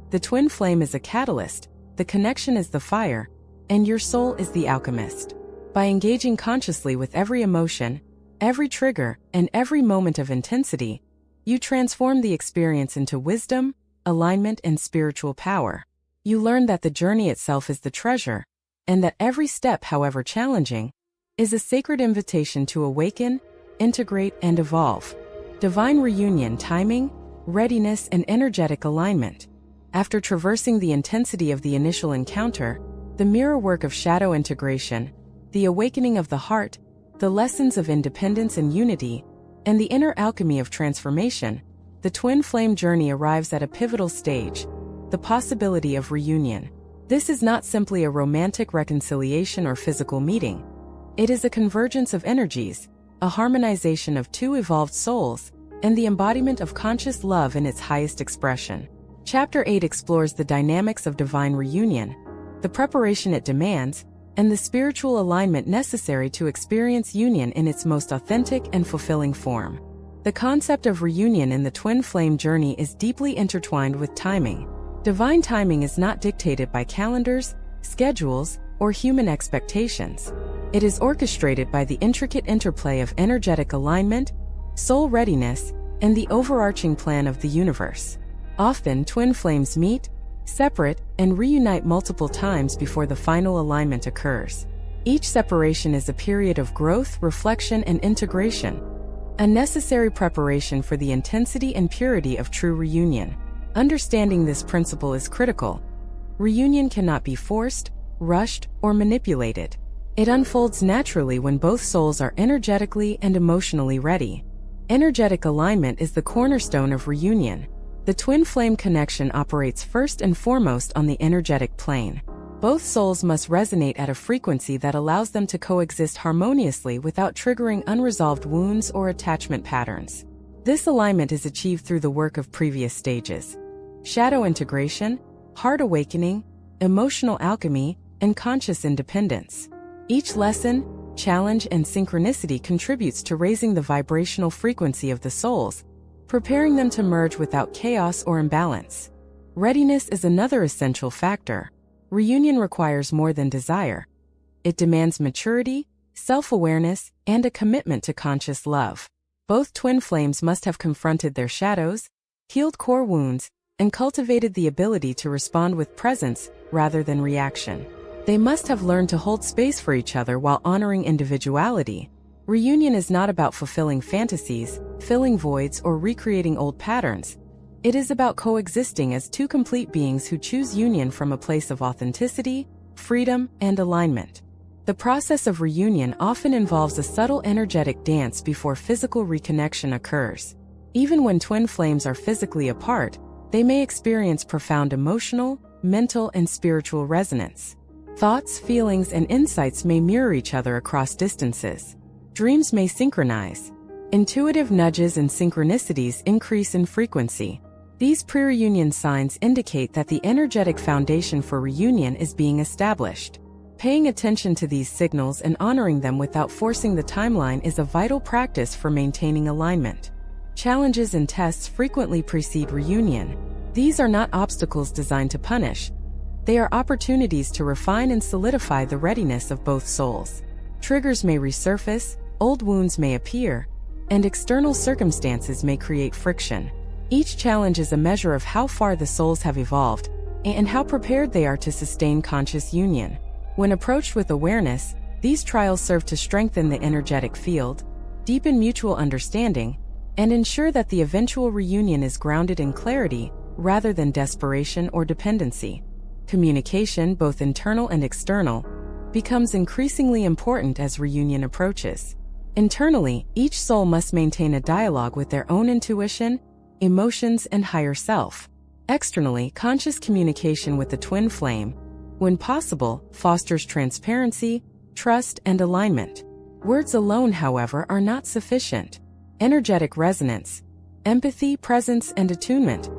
The twin flame is a catalyst, the connection is the fire, and your soul is the alchemist. By engaging consciously with every emotion, every trigger, and every moment of intensity, you transform the experience into wisdom, alignment, and spiritual power. You learn that the journey itself is the treasure, and that every step, however challenging, is a sacred invitation to awaken, integrate, and evolve. Divine reunion, timing, readiness, and energetic alignment. After traversing the intensity of the initial encounter, the mirror work of shadow integration, the awakening of the heart, the lessons of independence and unity, and the inner alchemy of transformation, the twin flame journey arrives at a pivotal stage. the possibility of reunion. This is not simply a romantic reconciliation or physical meeting. It is a convergence of energies, a harmonization of two evolved souls, and the embodiment of conscious love in its highest expression. Chapter 8 explores the dynamics of divine reunion, the preparation it demands, and the spiritual alignment necessary to experience union in its most authentic and fulfilling form. The concept of reunion in the twin flame journey is deeply intertwined with timing. Divine timing is not dictated by calendars, schedules, or human expectations. It is orchestrated by the intricate interplay of energetic alignment, soul readiness, and the overarching plan of the universe. Often, twin flames meet, separate, and reunite multiple times before the final alignment occurs. Each separation is a period of growth, reflection, and integration, a necessary preparation for the intensity and purity of true reunion. Understanding this principle is critical. Reunion cannot be forced, rushed, or manipulated. It unfolds naturally when both souls are energetically and emotionally ready. Energetic alignment is the cornerstone of reunion. The twin flame connection operates first and foremost on the energetic plane. Both souls must resonate at a frequency that allows them to coexist harmoniously without triggering unresolved wounds or attachment patterns. This alignment is achieved through the work of previous stages: shadow integration, heart awakening, emotional alchemy, and conscious independence. Each lesson, challenge, and synchronicity contributes to raising the vibrational frequency of the souls, preparing them to merge without chaos or imbalance. Readiness is another essential factor. Reunion requires more than desire. It demands maturity, self-awareness, and a commitment to conscious love. Both twin flames must have confronted their shadows, healed core wounds, and cultivated the ability to respond with presence rather than reaction. They must have learned to hold space for each other while honoring individuality. Reunion is not about fulfilling fantasies, filling voids, or recreating old patterns. It is about coexisting as two complete beings who choose union from a place of authenticity, freedom, and alignment. The process of reunion often involves a subtle energetic dance before physical reconnection occurs. Even when twin flames are physically apart, they may experience profound emotional, mental, and spiritual resonance. Thoughts, feelings, and insights may mirror each other across distances. Dreams may synchronize. Intuitive nudges and synchronicities increase in frequency. These pre-reunion signs indicate that the energetic foundation for reunion is being established. Paying attention to these signals and honoring them without forcing the timeline is a vital practice for maintaining alignment. Challenges and tests frequently precede reunion. These are not obstacles designed to punish. They are opportunities to refine and solidify the readiness of both souls. Triggers may resurface, old wounds may appear, and external circumstances may create friction. Each challenge is a measure of how far the souls have evolved and how prepared they are to sustain conscious union. When approached with awareness, these trials serve to strengthen the energetic field, deepen mutual understanding, and ensure that the eventual reunion is grounded in clarity rather than desperation or dependency. Communication, both internal and external, becomes increasingly important as reunion approaches. Internally, each soul must maintain a dialogue with their own intuition, emotions, and higher self. Externally, conscious communication with the twin flame, when possible, fosters transparency, trust, and alignment. Words alone, however, are not sufficient. Energetic resonance, empathy, presence, and attunement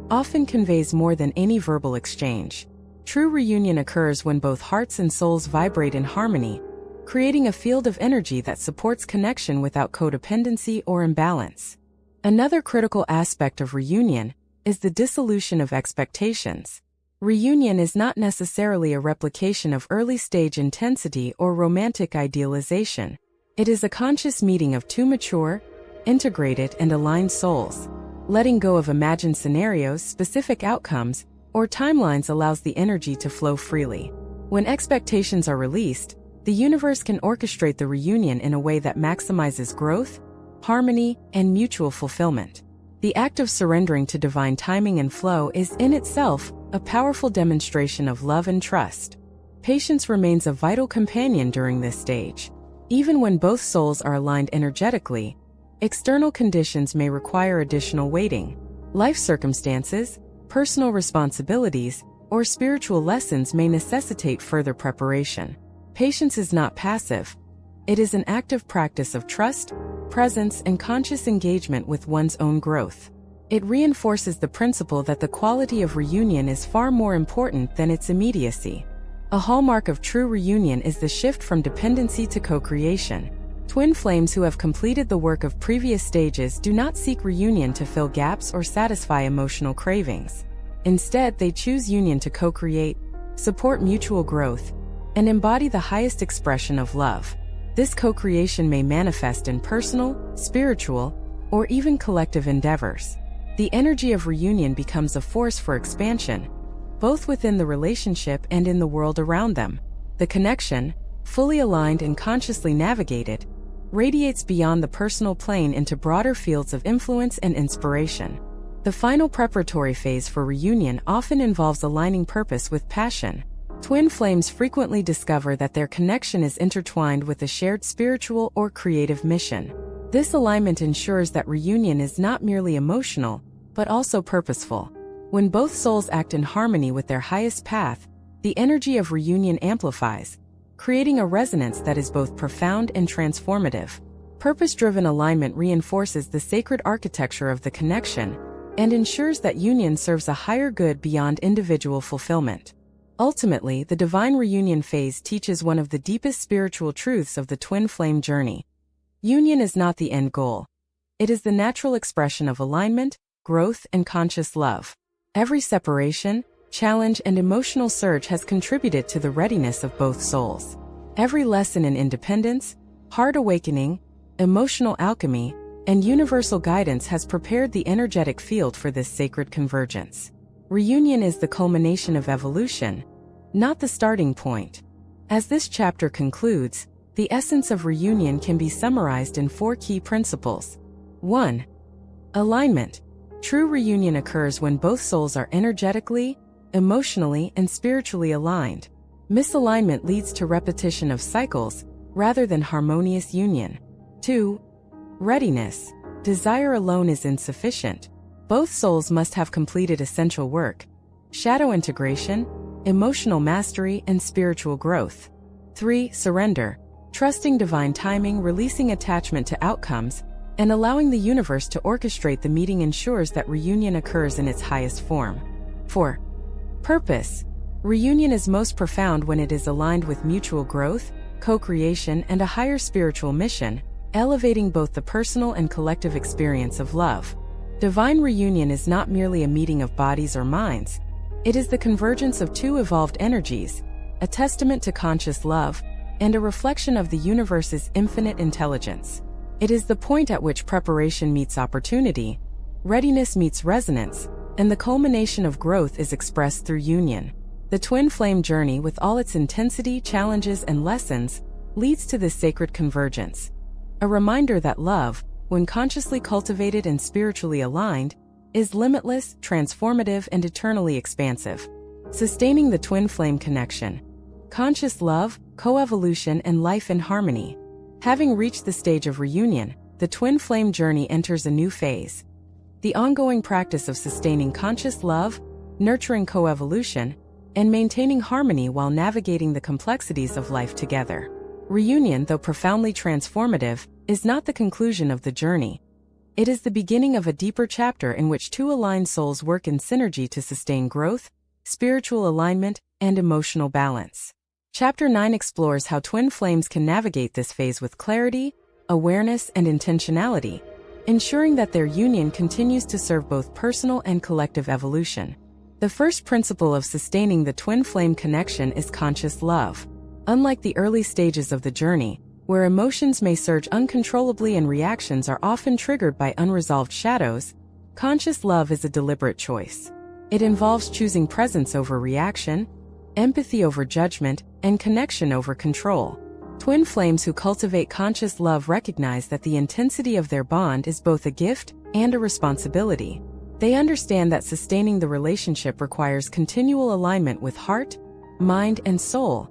often conveys more than any verbal exchange. True reunion occurs when both hearts and souls vibrate in harmony, creating a field of energy that supports connection without codependency or imbalance. Another critical aspect of reunion is the dissolution of expectations. Reunion is not necessarily a replication of early-stage intensity or romantic idealization. It is a conscious meeting of two mature, integrated, and aligned souls. Letting go of imagined scenarios, specific outcomes, or timelines allows the energy to flow freely. When expectations are released, the universe can orchestrate the reunion in a way that maximizes growth, harmony, and mutual fulfillment. The act of surrendering to divine timing and flow is in itself a powerful demonstration of love and trust. Patience remains a vital companion during this stage. Even when both souls are aligned energetically, external conditions may require additional waiting. Life circumstances, personal responsibilities, or spiritual lessons may necessitate further preparation. Patience is not passive. It is an active practice of trust, presence, and conscious engagement with one's own growth. It reinforces the principle that the quality of reunion is far more important than its immediacy. A hallmark of true reunion is the shift from dependency to co-creation. Twin flames who have completed the work of previous stages do not seek reunion to fill gaps or satisfy emotional cravings. Instead, they choose union to co-create, support mutual growth, and embody the highest expression of love. This co-creation may manifest in personal, spiritual, or even collective endeavors. The energy of reunion becomes a force for expansion, both within the relationship and in the world around them. The connection, fully aligned and consciously navigated, radiates beyond the personal plane into broader fields of influence and inspiration. The final preparatory phase for reunion often involves aligning purpose with passion. Twin flames frequently discover that their connection is intertwined with a shared spiritual or creative mission. This alignment ensures that reunion is not merely emotional, but also purposeful. When both souls act in harmony with their highest path, the energy of reunion amplifies, creating a resonance that is both profound and transformative. Purpose-driven alignment reinforces the sacred architecture of the connection and ensures that union serves a higher good beyond individual fulfillment. Ultimately, the divine reunion phase teaches one of the deepest spiritual truths of the twin flame journey. Union is not the end goal. It is the natural expression of alignment, growth, and conscious love. Every separation, challenge, and emotional surge has contributed to the readiness of both souls. Every lesson in independence, heart awakening, emotional alchemy, and universal guidance has prepared the energetic field for this sacred convergence. Reunion is the culmination of evolution, not the starting point. As this chapter concludes, the essence of reunion can be summarized in 4 key principles. 1. Alignment. True reunion occurs when both souls are energetically, emotionally, and spiritually aligned. Misalignment leads to repetition of cycles, rather than harmonious union. 2. Readiness. Desire alone is insufficient. Both souls must have completed essential work: shadow integration, emotional mastery, and spiritual growth. 3. Surrender. Trusting divine timing, releasing attachment to outcomes, and allowing the universe to orchestrate the meeting ensures that reunion occurs in its highest form. 4. Purpose. Reunion is most profound when it is aligned with mutual growth, co-creation, and a higher spiritual mission, elevating both the personal and collective experience of love. Divine reunion is not merely a meeting of bodies or minds. It is the convergence of 2 evolved energies, a testament to conscious love, and a reflection of the universe's infinite intelligence. It is the point at which preparation meets opportunity, readiness meets resonance, and the culmination of growth is expressed through union. The twin flame journey, with all its intensity, challenges, and lessons, leads to this sacred convergence. A reminder that love, when consciously cultivated and spiritually aligned, is limitless, transformative, and eternally expansive. Sustaining the twin flame connection. Conscious love, coevolution, and life in harmony. Having reached the stage of reunion, the twin flame journey enters a new phase. The ongoing practice of sustaining conscious love, nurturing coevolution, and maintaining harmony while navigating the complexities of life together. Reunion, though profoundly transformative, is not the conclusion of the journey. It is the beginning of a deeper chapter in which 2 aligned souls work in synergy to sustain growth, spiritual alignment, and emotional balance. Chapter 9 explores how twin flames can navigate this phase with clarity, awareness, and intentionality, ensuring that their union continues to serve both personal and collective evolution. The first principle of sustaining the twin flame connection is conscious love. Unlike the early stages of the journey, where emotions may surge uncontrollably and reactions are often triggered by unresolved shadows, conscious love is a deliberate choice. It involves choosing presence over reaction, empathy over judgment, and connection over control. Twin flames who cultivate conscious love recognize that the intensity of their bond is both a gift and a responsibility. They understand that sustaining the relationship requires continual alignment with heart, mind, and soul,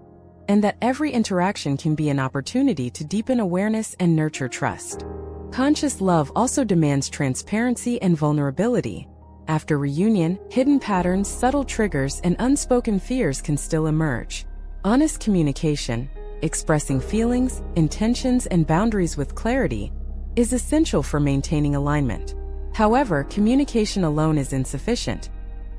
and that every interaction can be an opportunity to deepen awareness and nurture trust. Conscious love also demands transparency and vulnerability. After reunion, hidden patterns, subtle triggers, and unspoken fears can still emerge. Honest communication, expressing feelings, intentions, and boundaries with clarity, is essential for maintaining alignment. However, communication alone is insufficient.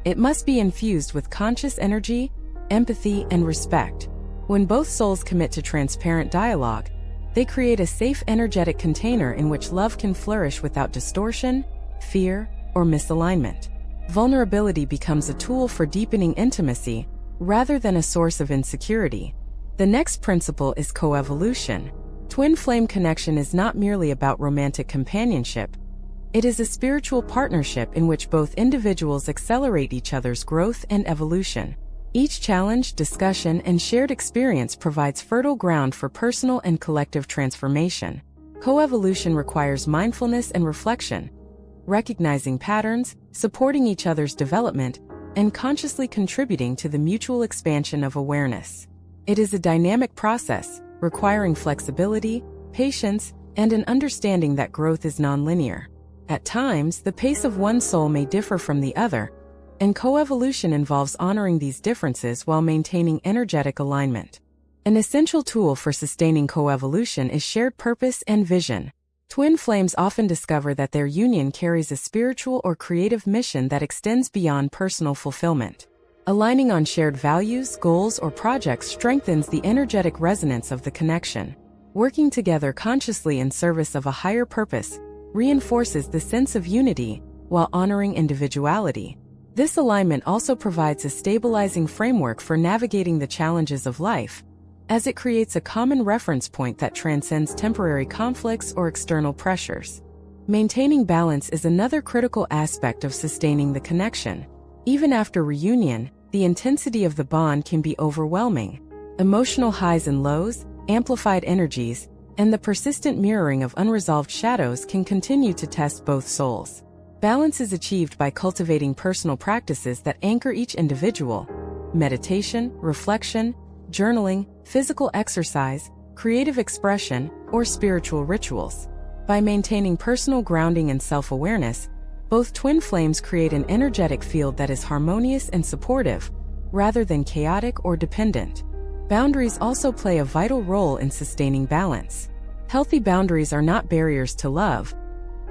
It must be infused with conscious energy, empathy, and respect. When both souls commit to transparent dialogue, they create a safe, energetic container in which love can flourish without distortion, fear, or misalignment. Vulnerability becomes a tool for deepening intimacy rather than a source of insecurity. The next principle is coevolution. Twin flame connection is not merely about romantic companionship. It is a spiritual partnership in which both individuals accelerate each other's growth and evolution. Each challenge, discussion, and shared experience provides fertile ground for personal and collective transformation. Coevolution requires mindfulness and reflection, recognizing patterns, supporting each other's development, and consciously contributing to the mutual expansion of awareness. It is a dynamic process, requiring flexibility, patience, and an understanding that growth is nonlinear. At times, the pace of one soul may differ from the other, and coevolution involves honoring these differences while maintaining energetic alignment. An essential tool for sustaining coevolution is shared purpose and vision. Twin flames often discover that their union carries a spiritual or creative mission that extends beyond personal fulfillment. Aligning on shared values, goals, or projects strengthens the energetic resonance of the connection. Working together consciously in service of a higher purpose reinforces the sense of unity while honoring individuality. This alignment also provides a stabilizing framework for navigating the challenges of life, as it creates a common reference point that transcends temporary conflicts or external pressures. Maintaining balance is another critical aspect of sustaining the connection. Even after reunion, the intensity of the bond can be overwhelming. Emotional highs and lows, amplified energies, and the persistent mirroring of unresolved shadows can continue to test both souls. Balance is achieved by cultivating personal practices that anchor each individual: meditation, reflection, journaling, physical exercise, creative expression, or spiritual rituals. By maintaining personal grounding and self-awareness, both twin flames create an energetic field that is harmonious and supportive, rather than chaotic or dependent. Boundaries also play a vital role in sustaining balance. Healthy boundaries are not barriers to love.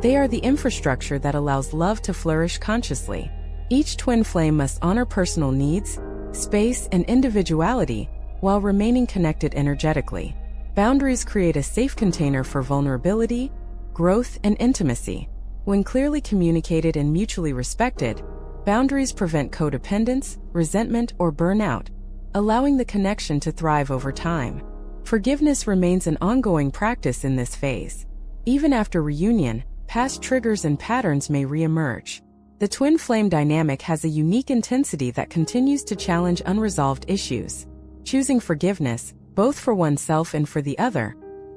They are the infrastructure that allows love to flourish consciously. Each twin flame must honor personal needs, space, and individuality while remaining connected energetically. Boundaries create a safe container for vulnerability, growth, and intimacy. When clearly communicated and mutually respected, boundaries prevent codependence, resentment, or burnout, allowing the connection to thrive over time. Forgiveness remains an ongoing practice in this phase. Even after reunion, past triggers and patterns may re-emerge. The twin flame dynamic has a unique intensity that continues to challenge unresolved issues. Choosing forgiveness, both for oneself and for the other,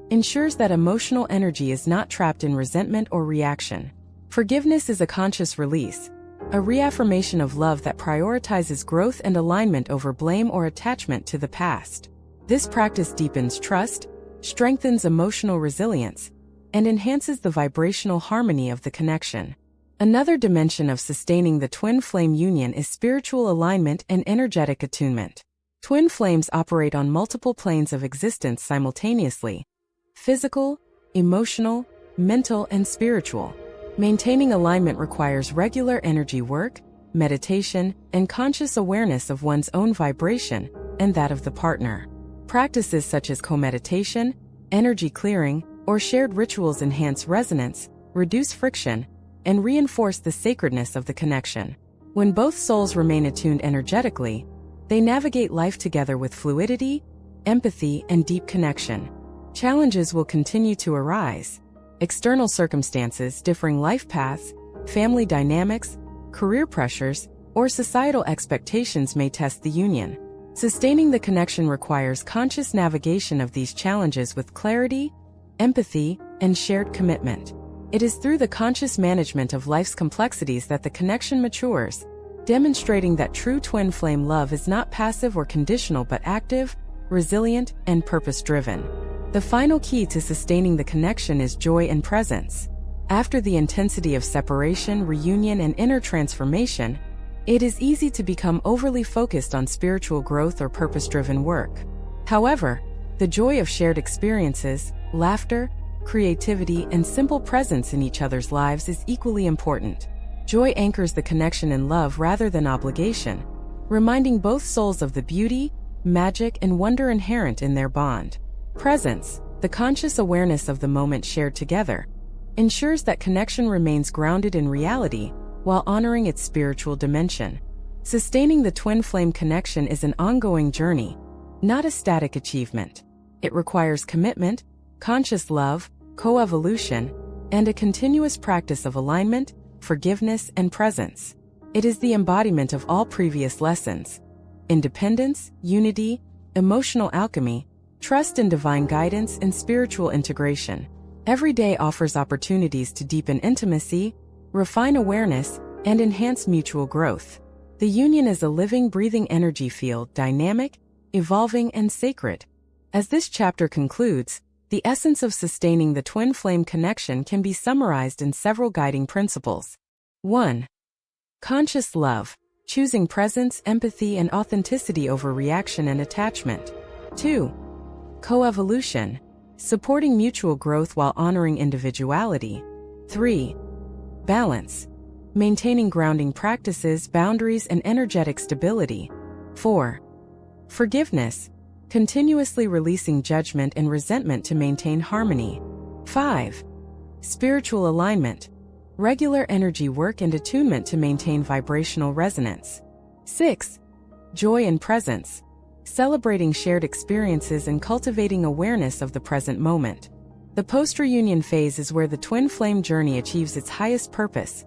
ensures that emotional energy is not trapped in resentment or reaction. Forgiveness is a conscious release, a reaffirmation of love that prioritizes growth and alignment over blame or attachment to the past. This practice deepens trust, strengthens emotional resilience, and enhances the vibrational harmony of the connection. Another dimension of sustaining the twin flame union is spiritual alignment and energetic attunement. Twin flames operate on multiple planes of existence simultaneously: physical, emotional, mental, and spiritual. Maintaining alignment requires regular energy work, meditation, and conscious awareness of one's own vibration and that of the partner. Practices such as co-meditation, energy clearing, or shared rituals enhance resonance, reduce friction, and reinforce the sacredness of the connection. When both souls remain attuned energetically, they navigate life together with fluidity, empathy, and deep connection. Challenges will continue to arise. External circumstances, differing life paths, family dynamics, career pressures, or societal expectations may test the union. Sustaining the connection requires conscious navigation of these challenges with clarity, empathy, and shared commitment. It is through the conscious management of life's complexities that the connection matures, demonstrating that true twin flame love is not passive or conditional but active, resilient, and purpose-driven. The final key to sustaining the connection is joy and presence. After the intensity of separation, reunion, and inner transformation, it is easy to become overly focused on spiritual growth or purpose-driven work. However, the joy of shared experiences, laughter, creativity, and simple presence in each other's lives is equally important. Joy anchors the connection in love rather than obligation, reminding both souls of the beauty, magic, and wonder inherent in their bond. Presence, the conscious awareness of the moment shared together, ensures that connection remains grounded in reality while honoring its spiritual dimension. Sustaining the twin flame connection is an ongoing journey, not a static achievement. It requires commitment, conscious love, co-evolution, and a continuous practice of alignment, forgiveness, and presence. It is the embodiment of all previous lessons: independence, unity, emotional alchemy, trust in divine guidance, and spiritual integration. Every day offers opportunities to deepen intimacy, refine awareness, and enhance mutual growth. The union is a living, breathing energy field, dynamic, evolving, and sacred. As this chapter concludes, the essence of sustaining the twin flame connection can be summarized in several guiding principles. 1. Conscious love, choosing presence, empathy, and authenticity over reaction and attachment. 2. Co-evolution, supporting mutual growth while honoring individuality. 3. Balance, maintaining grounding practices, boundaries, and energetic stability. 4. Forgiveness, continuously releasing judgment and resentment to maintain harmony. 5. Spiritual alignment, regular energy work and attunement to maintain vibrational resonance. 6. Joy and presence, celebrating shared experiences and cultivating awareness of the present moment. The post-reunion phase is where the twin flame journey achieves its highest purpose.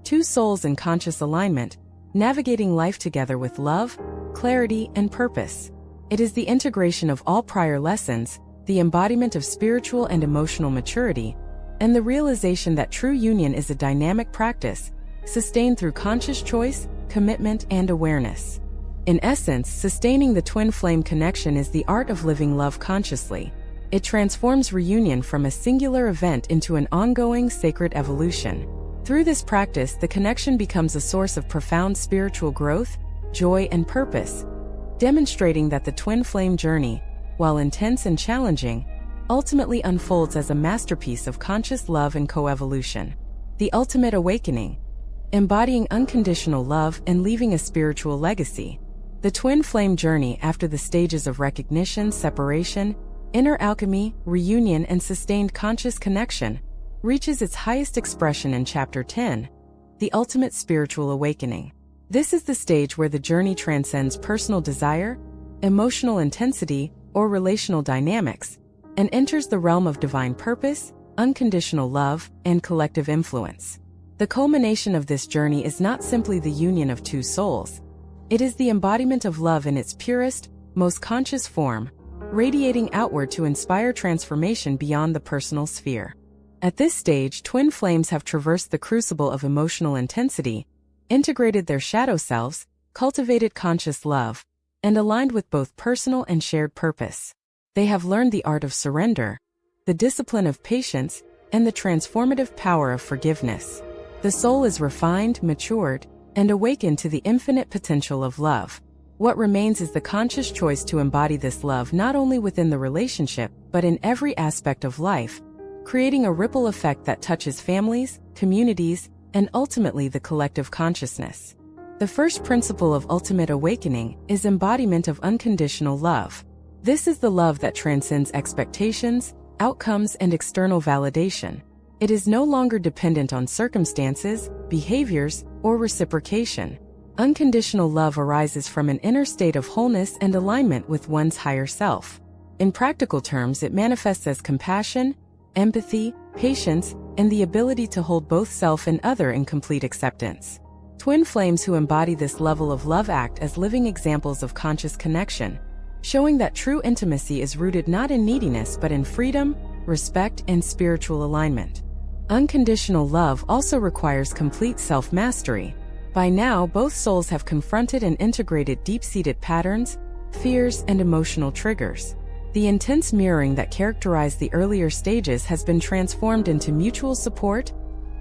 Two souls in conscious alignment, navigating life together with love, clarity, and purpose. It is the integration of all prior lessons, the embodiment of spiritual and emotional maturity, and the realization that true union is a dynamic practice, sustained through conscious choice, commitment, and awareness. In essence, sustaining the twin flame connection is the art of living love consciously. It transforms reunion from a singular event into an ongoing, sacred evolution. Through this practice, the connection becomes a source of profound spiritual growth, joy, and purpose, demonstrating that the twin flame journey, while intense and challenging, ultimately unfolds as a masterpiece of conscious love and co-evolution. The ultimate awakening, embodying unconditional love and leaving a spiritual legacy. The twin flame journey, after the stages of recognition, separation, inner alchemy, reunion, and sustained conscious connection, reaches its highest expression in Chapter 10, the ultimate spiritual awakening. This is the stage where the journey transcends personal desire, emotional intensity, or relational dynamics, and enters the realm of divine purpose, unconditional love, and collective influence. The culmination of this journey is not simply the union of two souls. It is the embodiment of love in its purest, most conscious form, radiating outward to inspire transformation beyond the personal sphere. At this stage, twin flames have traversed the crucible of emotional intensity, integrated their shadow selves, cultivated conscious love, and aligned with both personal and shared purpose. They have learned the art of surrender, the discipline of patience, and the transformative power of forgiveness. The soul is refined, matured, and awakened to the infinite potential of love. What remains is the conscious choice to embody this love not only within the relationship, but in every aspect of life, creating a ripple effect that touches families, communities, and ultimately the collective consciousness. The first principle of ultimate awakening is embodiment of unconditional love. This is the love that transcends expectations, outcomes, and external validation. It is no longer dependent on circumstances, behaviors, or reciprocation. Unconditional love arises from an inner state of wholeness and alignment with one's higher self. In practical terms, it manifests as compassion, empathy, patience, and the ability to hold both self and other in complete acceptance. Twin flames who embody this level of love act as living examples of conscious connection, showing that true intimacy is rooted not in neediness but in freedom, respect, and spiritual alignment. Unconditional love also requires complete self-mastery. By now, both souls have confronted and integrated deep-seated patterns, fears, and emotional triggers. The intense mirroring that characterized the earlier stages has been transformed into mutual support,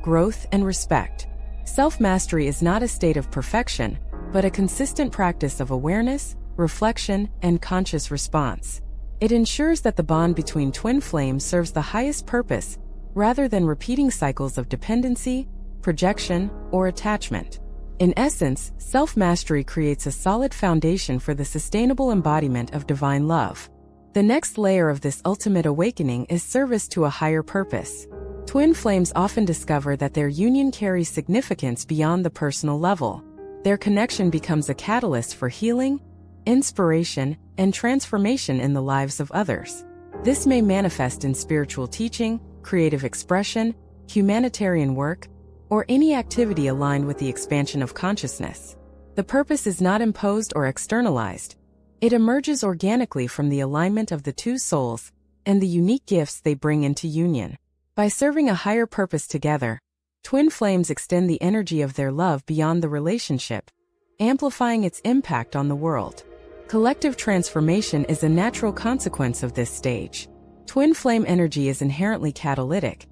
growth, and respect. Self-mastery is not a state of perfection, but a consistent practice of awareness, reflection, and conscious response. It ensures that the bond between twin flames serves the highest purpose, rather than repeating cycles of dependency, projection, or attachment. In essence, self-mastery creates a solid foundation for the sustainable embodiment of divine love. The next layer of this ultimate awakening is service to a higher purpose. Twin flames often discover that their union carries significance beyond the personal level. Their connection becomes a catalyst for healing, inspiration, and transformation in the lives of others. This may manifest in spiritual teaching, creative expression, humanitarian work, or any activity aligned with the expansion of consciousness. The purpose is not imposed or externalized. It emerges organically from the alignment of the two souls and the unique gifts they bring into union. By serving a higher purpose together, twin flames extend the energy of their love beyond the relationship, amplifying its impact on the world. Collective transformation is a natural consequence of this stage. Twin flame energy is inherently catalytic.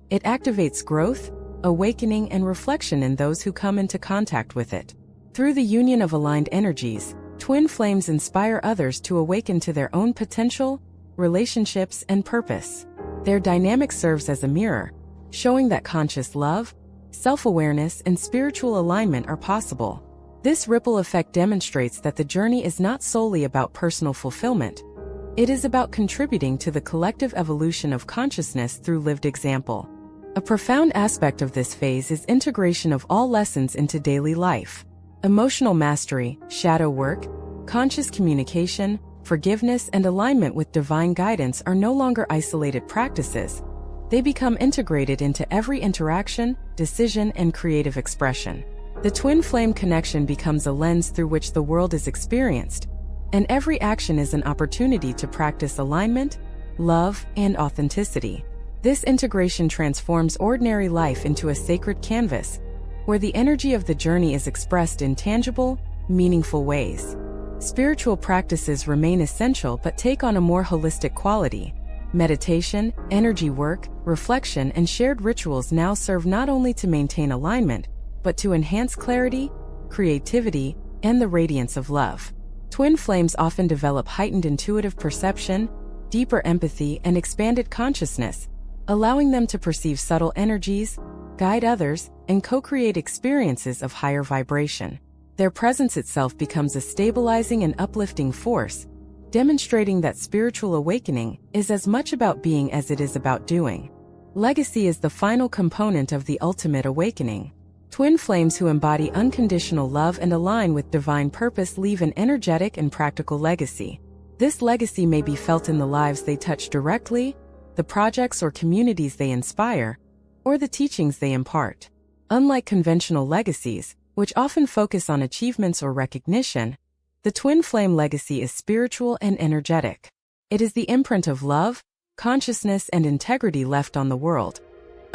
It activates growth, awakening, and reflection in those who come into contact with it. Through the union of aligned energies, twin flames inspire others to awaken to their own potential, relationships, and purpose. Their dynamic serves as a mirror, showing that conscious love, self-awareness, and spiritual alignment are possible. This ripple effect demonstrates that the journey is not solely about personal fulfillment. It is about contributing to the collective evolution of consciousness through lived example. A profound aspect of this phase is integration of all lessons into daily life. Emotional mastery, shadow work, conscious communication, forgiveness, and alignment with divine guidance are no longer isolated practices. They become integrated into every interaction, decision, and creative expression. The twin flame connection becomes a lens through which the world is experienced, and every action is an opportunity to practice alignment, love, and authenticity. This integration transforms ordinary life into a sacred canvas, where the energy of the journey is expressed in tangible, meaningful ways. Spiritual practices remain essential but take on a more holistic quality. Meditation, energy work, reflection, and shared rituals now serve not only to maintain alignment, but to enhance clarity, creativity, and the radiance of love. Twin flames often develop heightened intuitive perception, deeper empathy, and expanded consciousness, allowing them to perceive subtle energies, guide others, and co-create experiences of higher vibration. Their presence itself becomes a stabilizing and uplifting force, demonstrating that spiritual awakening is as much about being as it is about doing. Legacy is the final component of the ultimate awakening. Twin flames who embody unconditional love and align with divine purpose leave an energetic and practical legacy. This legacy may be felt in the lives they touch directly, the projects or communities they inspire, or the teachings they impart. Unlike conventional legacies, which often focus on achievements or recognition, the twin flame legacy is spiritual and energetic. It is the imprint of love, consciousness, and integrity left on the world,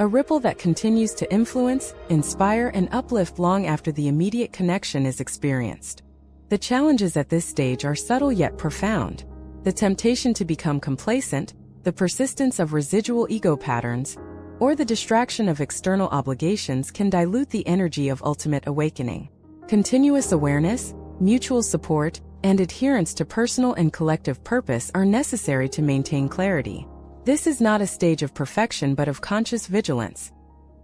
a ripple that continues to influence, inspire, and uplift long after the immediate connection is experienced. The challenges at this stage are subtle yet profound. The temptation to become complacent, the persistence of residual ego patterns, or the distraction of external obligations can dilute the energy of ultimate awakening. Continuous awareness, mutual support, and adherence to personal and collective purpose are necessary to maintain clarity. This is not a stage of perfection but of conscious vigilance,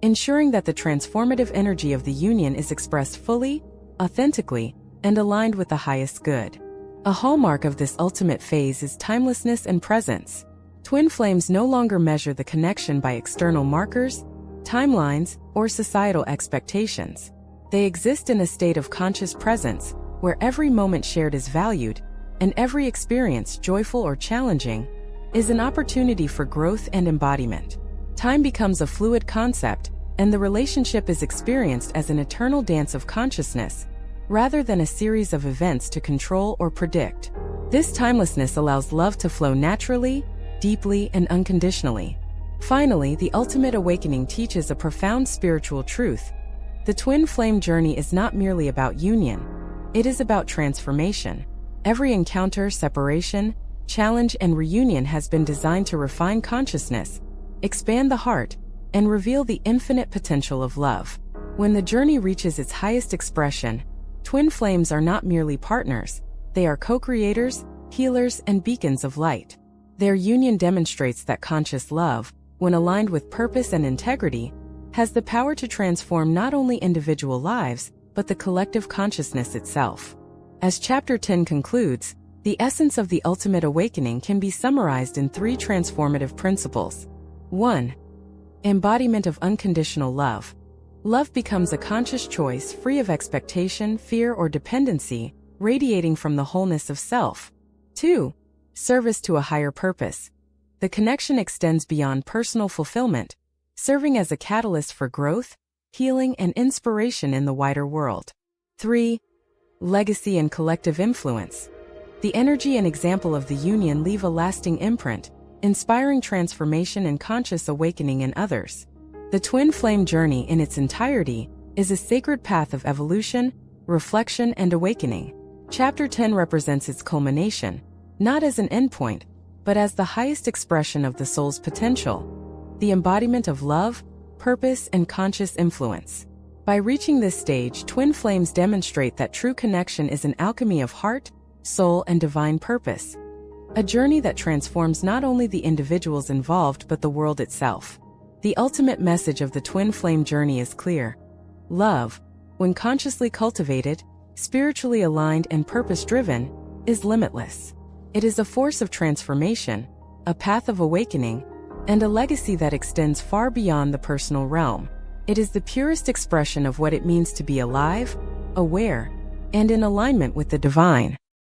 ensuring that the transformative energy of the union is expressed fully, authentically, and aligned with the highest good. A hallmark of this ultimate phase is timelessness and presence. Twin flames no longer measure the connection by external markers, timelines, or societal expectations. They exist in a state of conscious presence, where every moment shared is valued, and every experience, joyful or challenging, is an opportunity for growth and embodiment. Time becomes a fluid concept, and the relationship is experienced as an eternal dance of consciousness, rather than a series of events to control or predict. This timelessness allows love to flow naturally, deeply, and unconditionally. Finally, the ultimate awakening teaches a profound spiritual truth. The twin flame journey is not merely about union. It is about transformation. Every encounter, separation, challenge, and reunion has been designed to refine consciousness, expand the heart, and reveal the infinite potential of love. When the journey reaches its highest expression, twin flames are not merely partners, they are co-creators, healers, and beacons of light. Their union demonstrates that conscious love, when aligned with purpose and integrity, has the power to transform not only individual lives, but the collective consciousness itself. As Chapter 10 concludes, the essence of the ultimate awakening can be summarized in 3 transformative principles. 1. Embodiment of unconditional love. Love becomes a conscious choice free of expectation, fear, or dependency, radiating from the wholeness of self. 2. Service to a higher purpose. The connection extends beyond personal fulfillment, serving as a catalyst for growth, healing, and inspiration in the wider world. 3. Legacy and collective influence. The energy and example of the union leave a lasting imprint, inspiring transformation and conscious awakening in others. The twin flame journey in its entirety is a sacred path of evolution, reflection, and awakening. Chapter 10 represents its culmination, not as an endpoint, but as the highest expression of the soul's potential, the embodiment of love, purpose, and conscious influence. By reaching this stage, twin flames demonstrate that true connection is an alchemy of heart, soul, and divine purpose. A journey that transforms not only the individuals involved but the world itself. The ultimate message of the twin flame journey is clear. Love, when consciously cultivated, spiritually aligned, and purpose-driven, is limitless. It is a force of transformation, a path of awakening, and a legacy that extends far beyond the personal realm. It is the purest expression of what it means to be alive, aware, and in alignment with the divine.